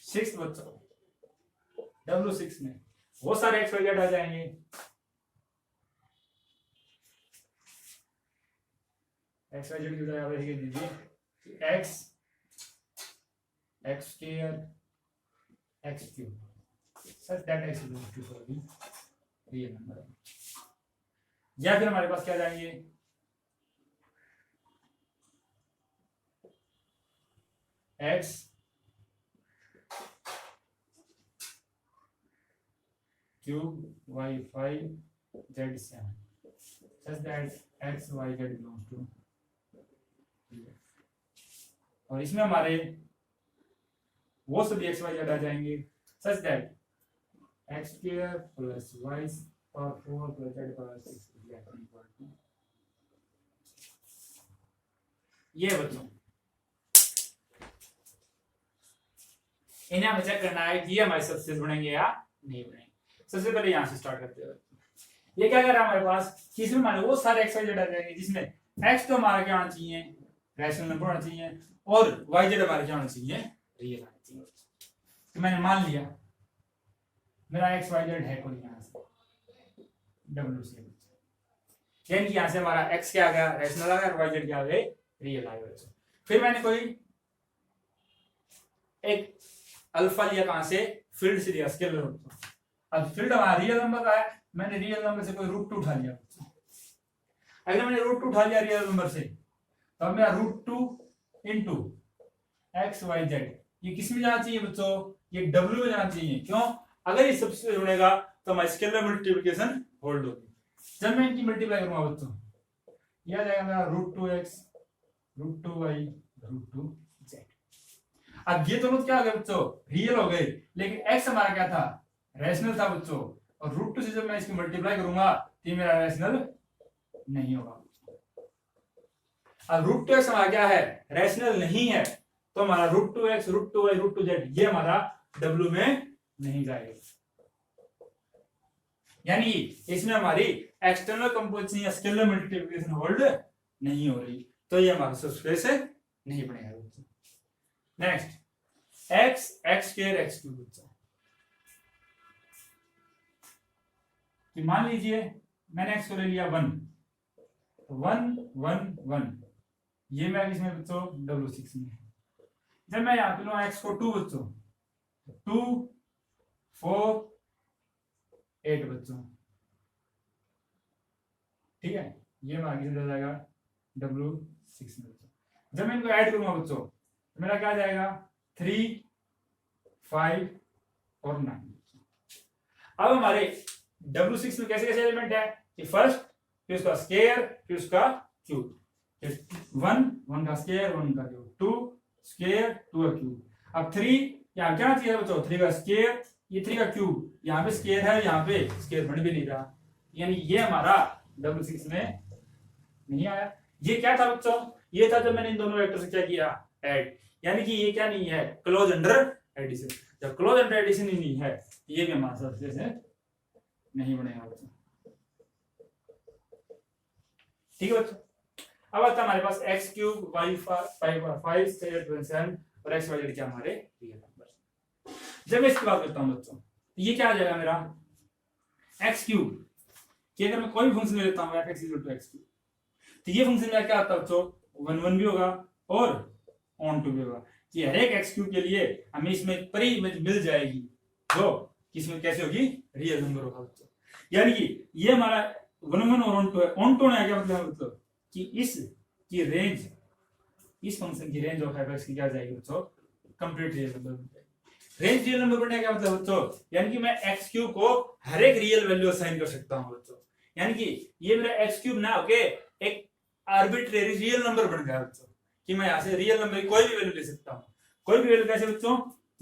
6 बच्चों W6 में बहुत सारे एक्स वाई जेड आ जाएंगे। एक्स वाई जेड की जगह दीजिए x x square x cube such that x equal to real number है। या फिर हमारे पास क्या जाएंगे x cube y 5 z 7 such that x y z belongs to. और इसमें हमारे वो सभी एक्स वाई जेड आ जाएंगे such that x square plus y power 4 plus z power 6 ये बच्चों इन्हें हमें चेक करना है कि ये हमारे सबसे बनेंगे या नहीं बनेंगे। सबसे पहले यहां से स्टार्ट करते हैं। ये क्या कर रहा है हमारे पास कि इसमें हमारे वो सारे एक्स वाई जेड आ जाएंगे जिसमें एक्स तो हमारा क्या आना चाहिए रैशनल नंबर होना चाहिए और वाई जेड हमारे क्या होना चाहिए रियल आना चाहिए। तो मैंने मान लिया मेरा एक्स वाई जेड है कोई यहां से W से यानी कि यहां से हमारा एक्स क्या आ गया रैशनल आ गया और वाई जेड क्या आ गए रियल आ गए। फिर मैंने कोई एक अल्फा लिया कहां से फील्ड से लिया स्केलर। अब फील्ड हमारा रियल नंबर का है मैंने रियल नंबर से कोई रूट 2 उठा लिया। अगर मैंने रूट 2 उठा लिया रियल नंबर से तो अब मेरा root 2 into x y z ये किस में जाना चाहिए बच्चों ये W में जाना चाहिए। क्यों अगर ये सबसे जुड़ेगा तो हमारी स्केलर मल्टीप्लिकेशन होल्ड होगी। जब मैं इनकी मल्टीप्लाई करूंगा बच्चों यह आ जाएगा मेरा root 2x root 2y root 2z। अब ये दोनों क्या हो गए बच्चों रियल हो गए लेकिन x हमारा क्या था रैशनल था बच्चों और रूट 2 से जब मैं इसकी मल्टीप्लाई करूंगा तो ये मेरा रैशनल नहीं होगा। अब रूट 2x हमारा क्या है रैशनल नहीं है तो हमारा root 2x root 2y root 2z ये हमारा W में नहीं जाएगा। यानी इसमें हमारी एक्सटर्नल कंपोजिशन या स्केलर मल्टीप्लिकेशन होल्ड नहीं हो रही तो ये हमारा सबस्पेस नहीं बनेगा। Next x x square x cube मान लीजिए मैंने एक्स को ले लिया 1 1 1 1 ये मैं इसमें बच्चों W6 में जब मैं यहाँ पे लूँ एक्स को 2 बच्चों 2 4 8 बच्चों ठीक है ये मैं आगे चला जाएगा W6 में बच्चों। जब मैं इनको ऐड करूंगा बच्चों तो मेरा क्या आ जाएगा 3 5 और 9। अब हमारे W6 में कैसे कैसे एलिमेंट है कि फर्स्ट फिर उसका स्क्वायर फिर उसका क्यूब 1 का स्क्वायर 1 का क्यूब 2 स्क्वायर 2 का क्यूब। अब 3 यहाँ क्या चाहिए बच्चों 3 का स्क्वायर ये 3 का क्यूब यहाँ पे स्क्वायर है यहाँ पे स्क्वायर बन भी नहीं रहा यानी ये हमारा W6 में नहीं आया। ये क्या था बच्चों ये था जब मैंने इन दोनों वेक्टर से क्या किया ऐड यानी कि ये क्या नहीं है क्लोज अंडर एडिशन। जब क्लोज अंडर एडिशन ही नहीं है ये भी हमारा सबस्पेस नहीं बनेगा बच्चों। ठीक है बच्चों। अब आता हमारे पास एक्स क्यूब वाई 5 7 और एक्स वाई जेड क्या हमारे रियल नंबर। जब मैं इसकी बात करता हूं बच्चों तो ये क्या आ जाएगा मेरा एक्स क्यूब कि अगर मैं कोई भी फंक्शन लेता हूं f(x = x क्यूब तो ये फंक्शन में क्या आता है बच्चों 1 1 भी होगा और ऑन टू भी होगा कि हर एक एक्स क्यूब के लिए हमें इसमें परी इमेज मिल जाएगी जो किसमें कैसे होगी रियल नंबर होगा बच्चों। यानी कि ये हमारा 1 1 और ऑन टू है। ऑन टू है क्या मतलब कि इस की रेंज इस फंक्शन की रेंज ऑफ f(x) की क्या जाएगी बच्चों complete real number. Range real number बनने का मतलब बच्चों यानी कि मैं एक्स क्यूब को हर एक रियल वैल्यू असाइन कर सकता हूं बच्चों। यानी कि ये मेरा एक्स क्यूब ना होके एक आर्बिट्रेरी रियल नंबर बन गया बच्चों कि मैं यहां से रियल नंबर की कोई भी वैल्यू ले सकता हूं। कोई भी वैल्यू कैसे बच्चों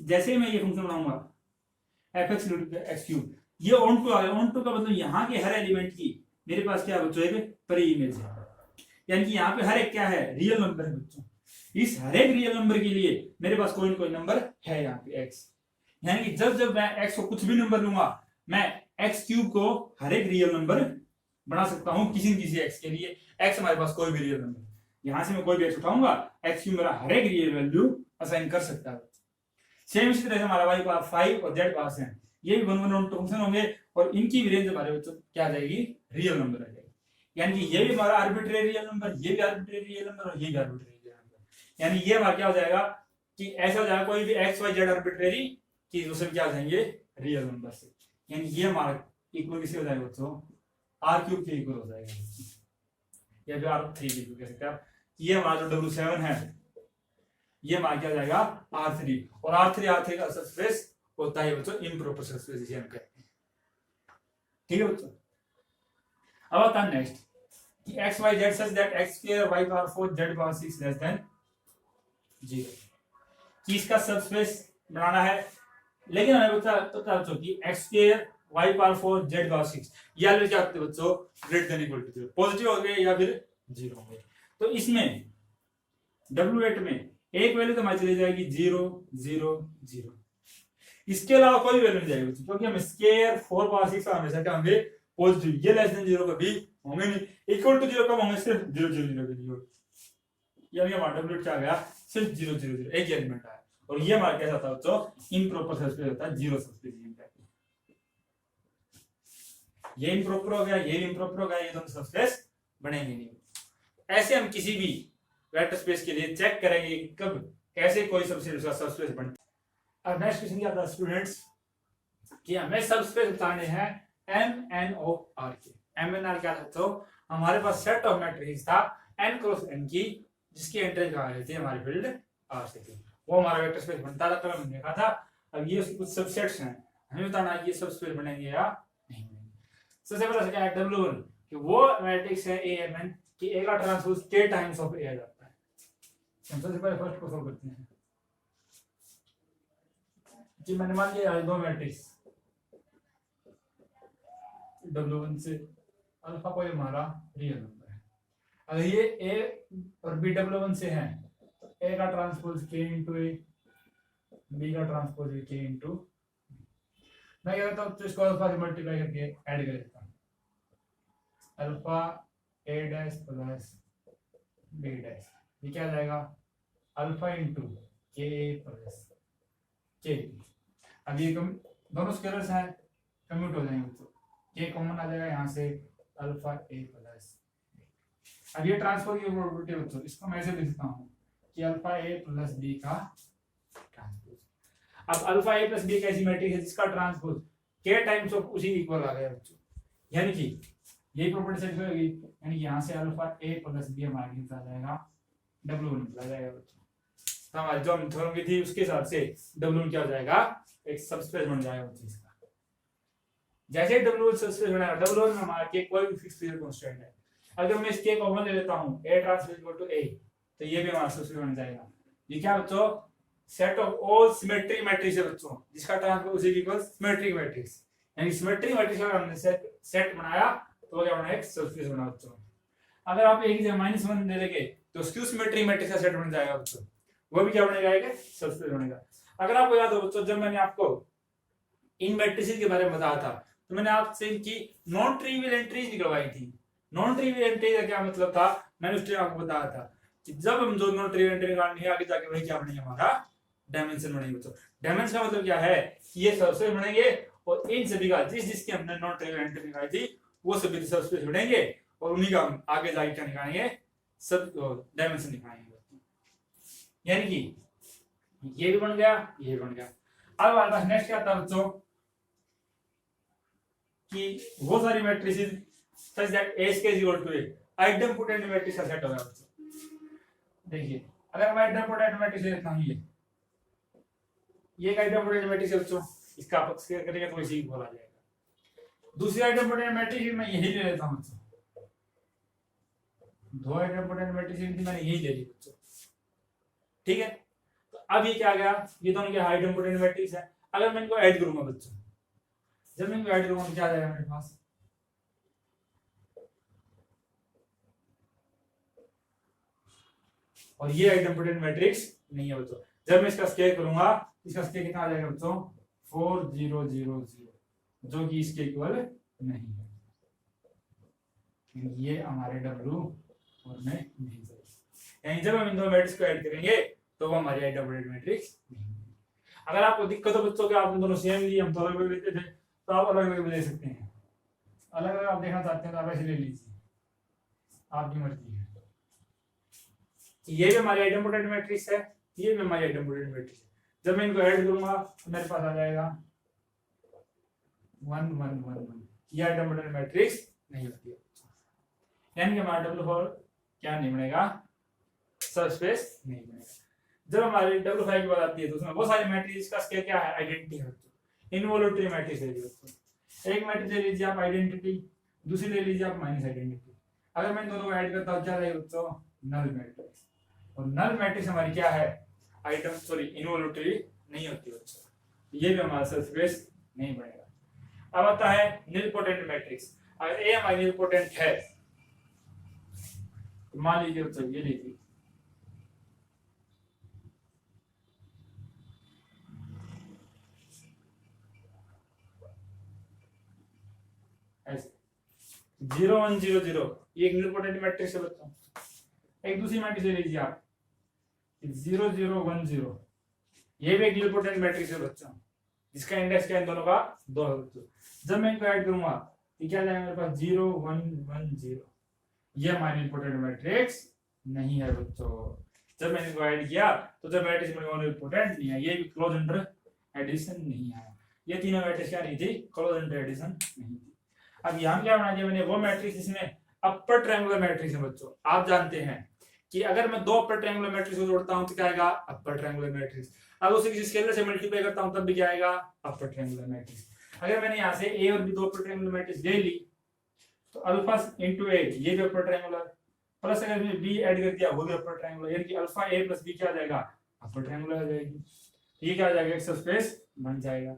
जैसे ही मैं ये फंक्शन बनाऊंगा f(x = x क्यूब ये ऑन टू आ गया। ऑन टू का मतलब यहां के हर एलिमेंट की मेरे पास क्या बच्चों एक परी इमेज है यानी कि यहाँ पे हर एक क्या है रियल नंबर है बच्चों। इस हर एक रियल नंबर के लिए मेरे पास कोई ना कोई नंबर है यहाँ पे x यानी कि जब जब मैं x को कुछ भी नंबर लूंगा मैं x क्यूब को हर एक रियल नंबर बना सकता हूँ किसी न किसी x के लिए। x हमारे पास कोई भी रियल नंबर, यहां से मैं कोई भी x उठाऊंगा, x की मेरा हर एक रियल वैल्यू असाइन कर सकता है। सेम इसी तरह से हमारा y पावर 5 और z पावर 7 ये भी 1 1 फंक्शन होंगे और इनकी भी रेंज हमारे बच्चों क्या आ जाएगी, रियल नंबर आ जाएगी। यानी कि ये भी हमारा आर्बिट्रेरी रियल नंबर, ये भी आर्बिट्रेरी रियल नंबर और ये भी आर्बिट्रेरी रियल नंबर। यानी ये हमारा क्या हो जाएगा कि ऐसा हो जाएगा कोई भी x y z आर्बिट्रेरी की दूसरे क्या आ जाएंगे, रियल नंबर से। यानी ये हमारा इक्वल किसे हो जाएगा बच्चों, r³ के इक्वल हो जाएगा, या फिर r3 के इक्वल कह सकते हैं आप। ये हमारा जो W7 है ये हमारा क्या हो जाएगा, R3, और R3 का सबस्पेस होता है बच्चों इम्प्रॉपर सबस्पेस जिसे हम कहते हैं। ठीक है बच्चों, अब आता है नेक्स्ट कि x y z such that x² y power 4 z power 6 less than 0 कि इसका सबस्पेस बनाना है। लेकिन हमें पता बच्चों कि x² y power 4 z power 6 ये वाले क्या होते हैं बच्चों, greater than equal to 0, positive हो गए या फिर 0 हो गए। तो इसमें W8 में एक वैल्यू तो हमारी चली जाएगी 0 0 0, इसके अलावा कोई वैल्यू नहीं जाएगी क्योंकि हम स्क्वायर 4 पावर 6 हमेशा क्या होंगे, पॉजिटिव। ये लेस देन 0 कभी होंगे नहीं, इक्वल टू 0 कब होंगे, सिर्फ 0 0 0 के लिए। यानी हमारा W8 क्या गया, सिर्फ 0 0 0 एक एलिमेंट आया। और ये हमारा कैसा था बच्चों, इम्प्रॉपर सबस्पेस होता है, जीरो सबस्पेस। ये इम्प्रॉपर हो गया, ये इम्प्रॉपर हो गया, ये दोनों सबस्पेस बनेंगे नहीं। ऐसे हम किसी भी वेक्टर स्पेस के लिए चेक करेंगे कब कैसे कोई सबस्पेस बनता है। अब नेक्स्ट क्वेश्चन क्या था स्टूडेंट्स कि हमें सबस्पेस बताने हैं MNOR के। MNR क्या था, तो हमारे पास सेट ऑफ मैट्रिक्स था n क्रॉस n की, जिसकी एंट्री कहा गई थी हमारे फील्ड R से थी, वो हमारा वेक्टर स्पेस बनता था, कल हमने देखा था। अब ये उसके कुछ सबसेट्स हैं, हमें बताना है कि ये सबस्पेस बनेंगे या नहीं बनेंगे। सबसे पहला क्या है W1 कि वो मैट्रिक्स है AMN कि A का transpose k times of A आ जाता है। हम सबसे पहले फर्स्ट को सॉल्व करते हैं जी। मैंने मान लिया दो मैट्रिक्स W1 से अल्फा कोई हमारा रियल नंबर है। अगर ये A और B W1 से हैं तो A का transpose k into A, B का ट्रांसपोज k इंटू, मैं क्या करता हूँ तो इसको अल्फा से मल्टीप्लाई करके ऐड कर देता हूँ, alpha A dash plus B dash, ये क्या आ जाएगा alpha into k plus k। अब ये दोनों स्केलर्स हैं, कम्यूट हो जाएंगे तो k कॉमन आ जाएगा यहाँ से, अल्फा A प्लस। अब ये ट्रांसफर की प्रोबेबिलिटी बच्चों, इसको मैं ऐसे लिखता हूँ कि अल्फा A प्लस B का ट्रांसपोज। अब अल्फा A प्लस B एक ऐसी मैट्रिक्स है जिसका ट्रांसपोज k टाइम्स ऑफ उसी इक्वल आ गया बच्चों, यानी कि यही प्रॉपर्टी सेटिस्फाई होगी। यानी कि यहाँ से अल्फा A प्लस B हमारे आ जाएगा W1 आ जाएगा बच्चों। तो हमारी जो थ्योरम की थी उसके हिसाब से W1 क्या हो जाएगा, एक सबस्पेस बन जाएगा उस चीज का। जैसे W1 सबस्पेस बनाएगा, W1 में हमारा k कोई भी फिक्स रियल कांस्टेंट है, अगर मैं इस k को 1 ले लेता हूँ A transpose equal to A, तो ये भी हमारा सबस्पेस बन जाएगा। ये क्या बच्चों, set of all symmetric matrix है बच्चों, जिसका ट्रांसपोज उसी इक्वल सिमेट्रिक मैट्रिक्स। यानी सिमेट्रिक मैट्रिक्स का हमने सेट बनाया तो क्या बना, एक सबस्पेस बना बच्चों। अगर आप एक जगह -1 ले लेंगे तो स्क्यू सिमेट्रिक मैट्रिक्स का सेट बन जाएगा बच्चों, वो भी क्या बनेगा, एक सबस्पेस बनेगा। अगर आपको याद हो बच्चों, जब मैंने आपको इन मैट्रिसेस के बारे में बताया था तो मैंने आपसे इनकी नॉन ट्रिवियल एंट्रीज निकलवाई थी। नॉन ट्रिवियल एंट्री का क्या मतलब था, मैंने उस टाइम आपको बताया था कि जब हम जो नॉन ट्रिवियल एंट्री निकालनी है आगे जाके वही क्या बनेगा, हमारा डायमेंशन बनेगी बच्चों। डायमेंशन का मतलब क्या है कि ये सबस्पेस बनेंगे और इन सभी का जिसकी हमने नॉन ट्रिवियल एंट्री निकाली थी वो सभी सबस्पेस बनेंगे और उन्हीं का हम आगे जाके क्या निकालेंगे, सब डायमेंशन निकालेंगे। यानी कि ये भी बन गया, ये भी बन गया। अब हमारे पास नेक्स्ट क्या था बच्चों कि वो सारी matrices such that A is equal to A identity matrix का सेट होगा बच्चों। देखिए अगर मैं आइडेंटिटी मैट्रिक्स लेता हूं, ये एक आइडेंटिटी मैट्रिक्स है बच्चों, इसका आप स्क्वायर करेंगे तो इसी को आ जाएगा। दूसरी आइडेंटिटी मैट्रिक्स मैं यही ले लेता हूं बच्चों, दो आइडेंटिटी मैट्रिक्स मैंने यही ले ली बच्चों, ठीक है। तो अब ये क्या आ गया, ये दोनों क्या आइडेंटिटी मैट्रिक्स है। अगर मैं इनको ऐड करूंगा बच्चों, जब मैं इनको ऐड करूंगा तो क्या आ जाएगा मेरे पास, और ये आइडेंटिटी मैट्रिक्स नहीं है बच्चों। जब मैं इसका स्क्वायर करूंगा इसका स्क्वायर कितना आ जाएगा बच्चों, 4 0 0 0, जो कि इसके इक्वल नहीं है। ये हमारे डब्ल्यू और में नहीं जाएगा, यानी जब हम इन दो मैट्रिक्स को ऐड करेंगे तो वो हमारी डबल मैट्रिक्स नहीं होगी। अगर आपको दिक्कत हो बच्चों के आप दोनों सेम लिए हम तो अलग अलग लेते थे, तो आप अलग अलग ले सकते हैं। अलग अलग आप देखना चाहते हैं तो आप ऐसे ले लीजिए, आपकी मर्जी है। ये भी हमारी आइडेंटिटी मैट्रिक्स है, ये भी हमारी आइडेंटिटी मैट्रिक्स है। जब मैं इनको ऐड करूंगा तो मेरे पास आ जाएगा 1 1 1 1। ये आइडेंटिटी मैट्रिक्स नहीं होती है, यानी कि हमारा W4 क्या नहीं बनेगा, सबस्पेस नहीं बनेगा। जब हमारी W5 की बात आती है तो उसमें बहुत सारी मैट्रिक्स का क्या क्या है, आइडेंटिटी है बच्चों, इनवॉल्यूटरी मैट्रिक्स है बच्चों। एक मैट्रिक्स ले लीजिए आप आइडेंटिटी, दूसरी ले लीजिए आप माइनस आइडेंटिटी। अगर मैं दोनों को ऐड करता हूं क्या रहेगा बच्चों, नल मैट्रिक्स। और नल मैट्रिक्स हमारी क्या है, आइटम सॉरी इनवॉल्यूटरी नहीं होती बच्चों, ये भी हमारा सबस्पेस नहीं बनेगा। अब आता है निलपोटेंट मैट्रिक्स। अगर ए हमारी निलपोटेंट है तो मान लीजिए बच्चों ये लीजिए, ऐसे 0 1 0 0, ये एक निलपोटेंट मैट्रिक्स है बच्चों। एक दूसरी मैट्रिक्स ले लीजिए आप 0 0 1 0, ये भी एक निलपोटेंट मैट्रिक्स है बच्चों, जिसका इंडेक्स क्या है, दोनों का 2 है बच्चों। जब मैं इनको ऐड करूंगा तो क्या जाएगा मेरे पास 0 1 1 0, ये हमारी निलपोटेंट मैट्रिक्स नहीं है बच्चों। जब मैंने इनको ऐड किया तो जब मैट्रिक्स में निलपोटेंट नहीं है, ये भी क्लोज अंडर एडिशन नहीं आया। ये तीनों मैट्रिक्स क्या नहीं थी, क्लोज अंडर एडिशन नहीं थी। अब यहाँ क्या बना दिया मैंने, वो मैट्रिक्स जिसमें अपर ट्रायंगुलर मैट्रिक्स है बच्चों। आप जानते हैं कि अगर मैं दो अपर ट्रायंगुलर मैट्रिक्स को जोड़ता हूं तो क्या आएगा, अपर ट्रायंगुलर मैट्रिक्स। अगर उसे किसी स्केलर से मल्टीप्लाई करता हूं तब भी क्या आएगा, अपर ट्रायंगुलर मैट्रिक्स। अगर मैंने यहाँ से ए और बी दो अपर ट्रायंगुलर मैट्रिक्स ले ली तो अल्फा इंटू ए ये भी अपर ट्रायंगुलर, प्लस अगर मैंने बी ऐड कर दिया वो भी अपर ट्रायंगुलर, यानी कि अल्फा ए प्लस बी क्या आ जाएगा, अपर ट्रायंगुलर आ जाएगी। ये क्या आ जाएगा, एक सबस्पेस बन जाएगा।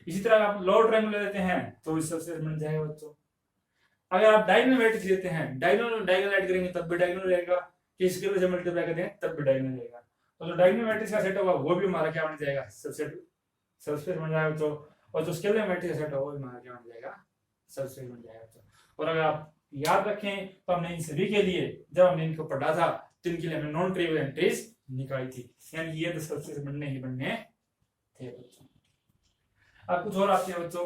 इसी तरह आप लोअर ट्रायंगुलर लेते हैं तो इस सबस्पेस बन जाएगा बच्चों। अगर आप डायगोनल मैट्रिक्स लेते हैं, डायगोनल ऐड करेंगे तब भी डायगोनल रहेगा, किसी स्केलर से मल्टीप्लाई करेंगे तब भी डायगोनल रहेगा। तो जो डायगोनल मैट्रिक्स का सेट होगा वो भी हमारा क्या बन जाएगा, सबस्पेस बन जाएगा बच्चों। और जो स्केलर मैट्रिक्स का सेट होगा वो भी हमारा क्या बन जाएगा, सबस्पेस बन जाएगा बच्चों। और अगर आप याद रखें तो हमने इन सभी के लिए जब हमने इनको पढ़ा था तो इनके लिए हमने नॉन ट्रिवियल एंट्रीज निकाली थी, यानी ये तो सबस्पेस बनने ही बनने थे बच्चों। अब कुछ और आते हैं बच्चों,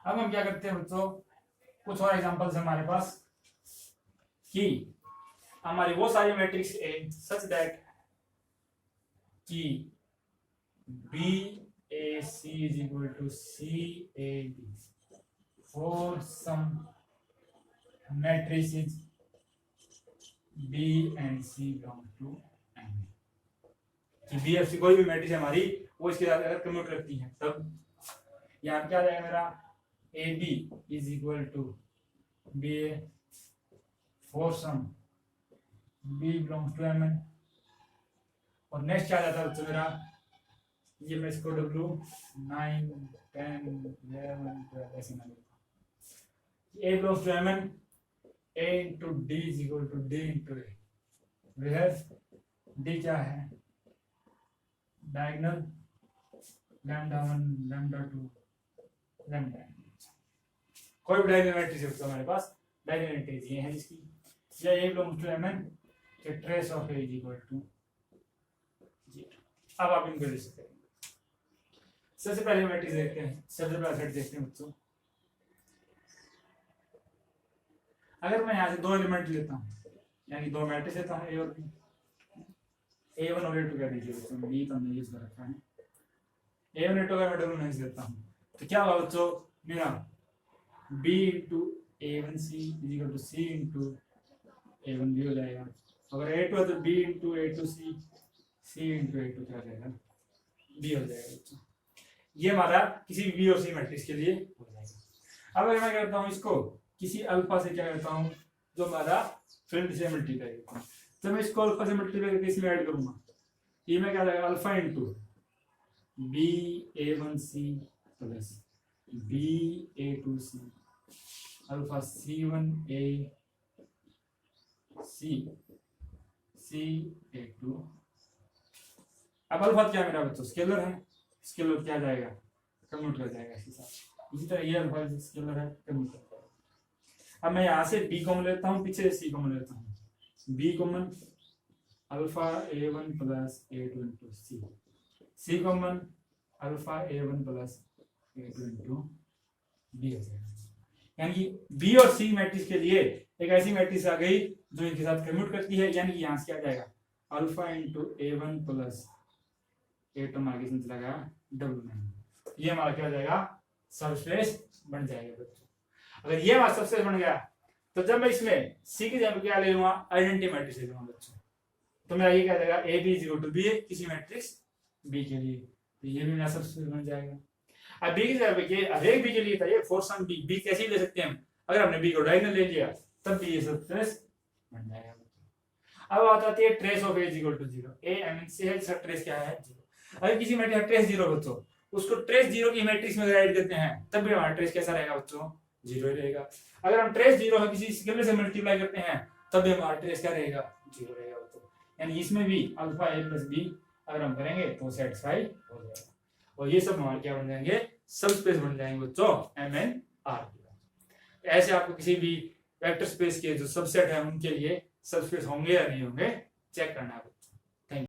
अब हम क्या करते हैं बच्चों, कुछ और एग्जांपल्स हमारे पास कि हमारी वो सारी मैट्रिक्स ए सच दैट कि B A C is equal to C A B for some matrices B and C belong to M, कि बी एफ सी कोई भी मैट्रिक्स हमारी वो इसके साथ अगर कम्यूट करती है तब यहाँ क्या आ जाएगा मेरा, A B is equal to B A for some B belongs to M N. और नेक्स्ट क्या आ जाता है बच्चों मेरा, ये मैं इसको डब्ल्यू 9 10 11 12 ऐसे ना लिखता, A belongs to M N, A into D is equal to D into A, where D क्या है, डायगोनल लैम्डा 1 लैम्डा 2 लैम्डा। कोई भी डायगोनल मैट्रिक्स है हमारे पास, डायगोनल मैट्रिक्स ये है इसकी, या A belongs to M N, trace of A is equal to G. अब आप इनको ले सकते हैं। सबसे पहले मैट्रिक्स देखते हैं, सबसे पहला सेट देखते हैं बच्चों। अगर मैं यहाँ से दो एलिमेंट लेता हूँ, यानी दो मैट्रिक्स लेता हूँ ए और बी, A1 और A2 क्या दीजिए बच्चों, बी तो हमने यूज कर रखा है, A1 A2 का मैं डब्ल्यू नहीं देता हूँ तो क्या होगा बच्चों मेरा, B into A1C is equal to C into A1B हो जाएगा। अगर A2 है तो B into A2C, C into A2 क्या हो जाएगा, B हो जाएगा बच्चों। ये हमारा किसी भी B और C मैट्रिक्स के लिए हो जाएगा। अब अगर मैं करता हूँ इसको किसी अल्फा से क्या करता हूँ, जो हमारा फ्रेंड से मल्टीप्लाई करता हूँ, तो मैं इसको अल्फा से मल्टीप्लाई करके इसमें ऐड करूंगा, ये में क्या जाएगा alpha into B A1C plus B A to C alpha C1 A C A to. अब अल्फा क्या मेरा बच्चों स्केलर है, स्केलर क्या जाएगा कम्यूट कर जाएगा इसके साथ। इसी तरह ये अल्फा स्केलर है कम्यूट कर जाएगा। अब मैं यहाँ से बी कॉमन लेता हूँ, पीछे सी कॉमन लेता हूँ, B common alpha A1 plus A2 into C common alpha A1 plus A2 into B हो जाएगा। यानी कि बी और सी मैट्रिक्स के लिए एक ऐसी मैट्रिक्स आ गई जो इनके साथ कम्यूट करती है, यानी कि यहाँ से क्या जाएगा alpha into A1 plus A2 आगे से चला गया W9, ये हमारा क्या हो जाएगा सबस्पेस बन जाएगा बच्चों। अगर ये हमारा सबस्पेस बन गया तो जब मैं इसमें सी की जगह क्या ले लूंगा आइडेंटिटी मैट्रिक्स ले लूंगा बच्चों, तो मेरा ये क्या जाएगा A B is equal to B किसी मैट्रिक्स बी के लिए, तो ये भी मेरा सबस्पेस बन जाएगा। अब बी की जगह पे हर एक बी के लिए था ये फोर्स ऑन बी, बी कैसे ले सकते हैं हम, अगर हमने बी को डायगोनल ले लिया तब भी ये सबस्पेस बन जाएगा। अब बात आती है trace of A is equal to 0, A M से है इसका ट्रेस क्या है 0। अगर किसी मैट्रिक्स का ट्रेस 0 बच्चों उसको ट्रेस 0 की मैट्रिक्स में ऐड करते हैं तब भी हमारा ट्रेस कैसा रहेगा बच्चों 0 ही रहेगा। अगर हम ट्रेस 0 है किसी स्केलर से मल्टीप्लाई करते हैं तब भी हमारा ट्रेस क्या रहेगा 0 रहेगा बच्चों। यानी इसमें भी अल्फा ए प्लस बी अगर हम करेंगे तो सेटिस्फाई हो जाएगा, और ये सब हमारे क्या बन जाएंगे सबस्पेस बन जाएंगे बच्चों MNR। ऐसे आपको किसी भी वेक्टर स्पेस के जो सबसेट है उनके लिए सबस्पेस होंगे या नहीं होंगे चेक करना है।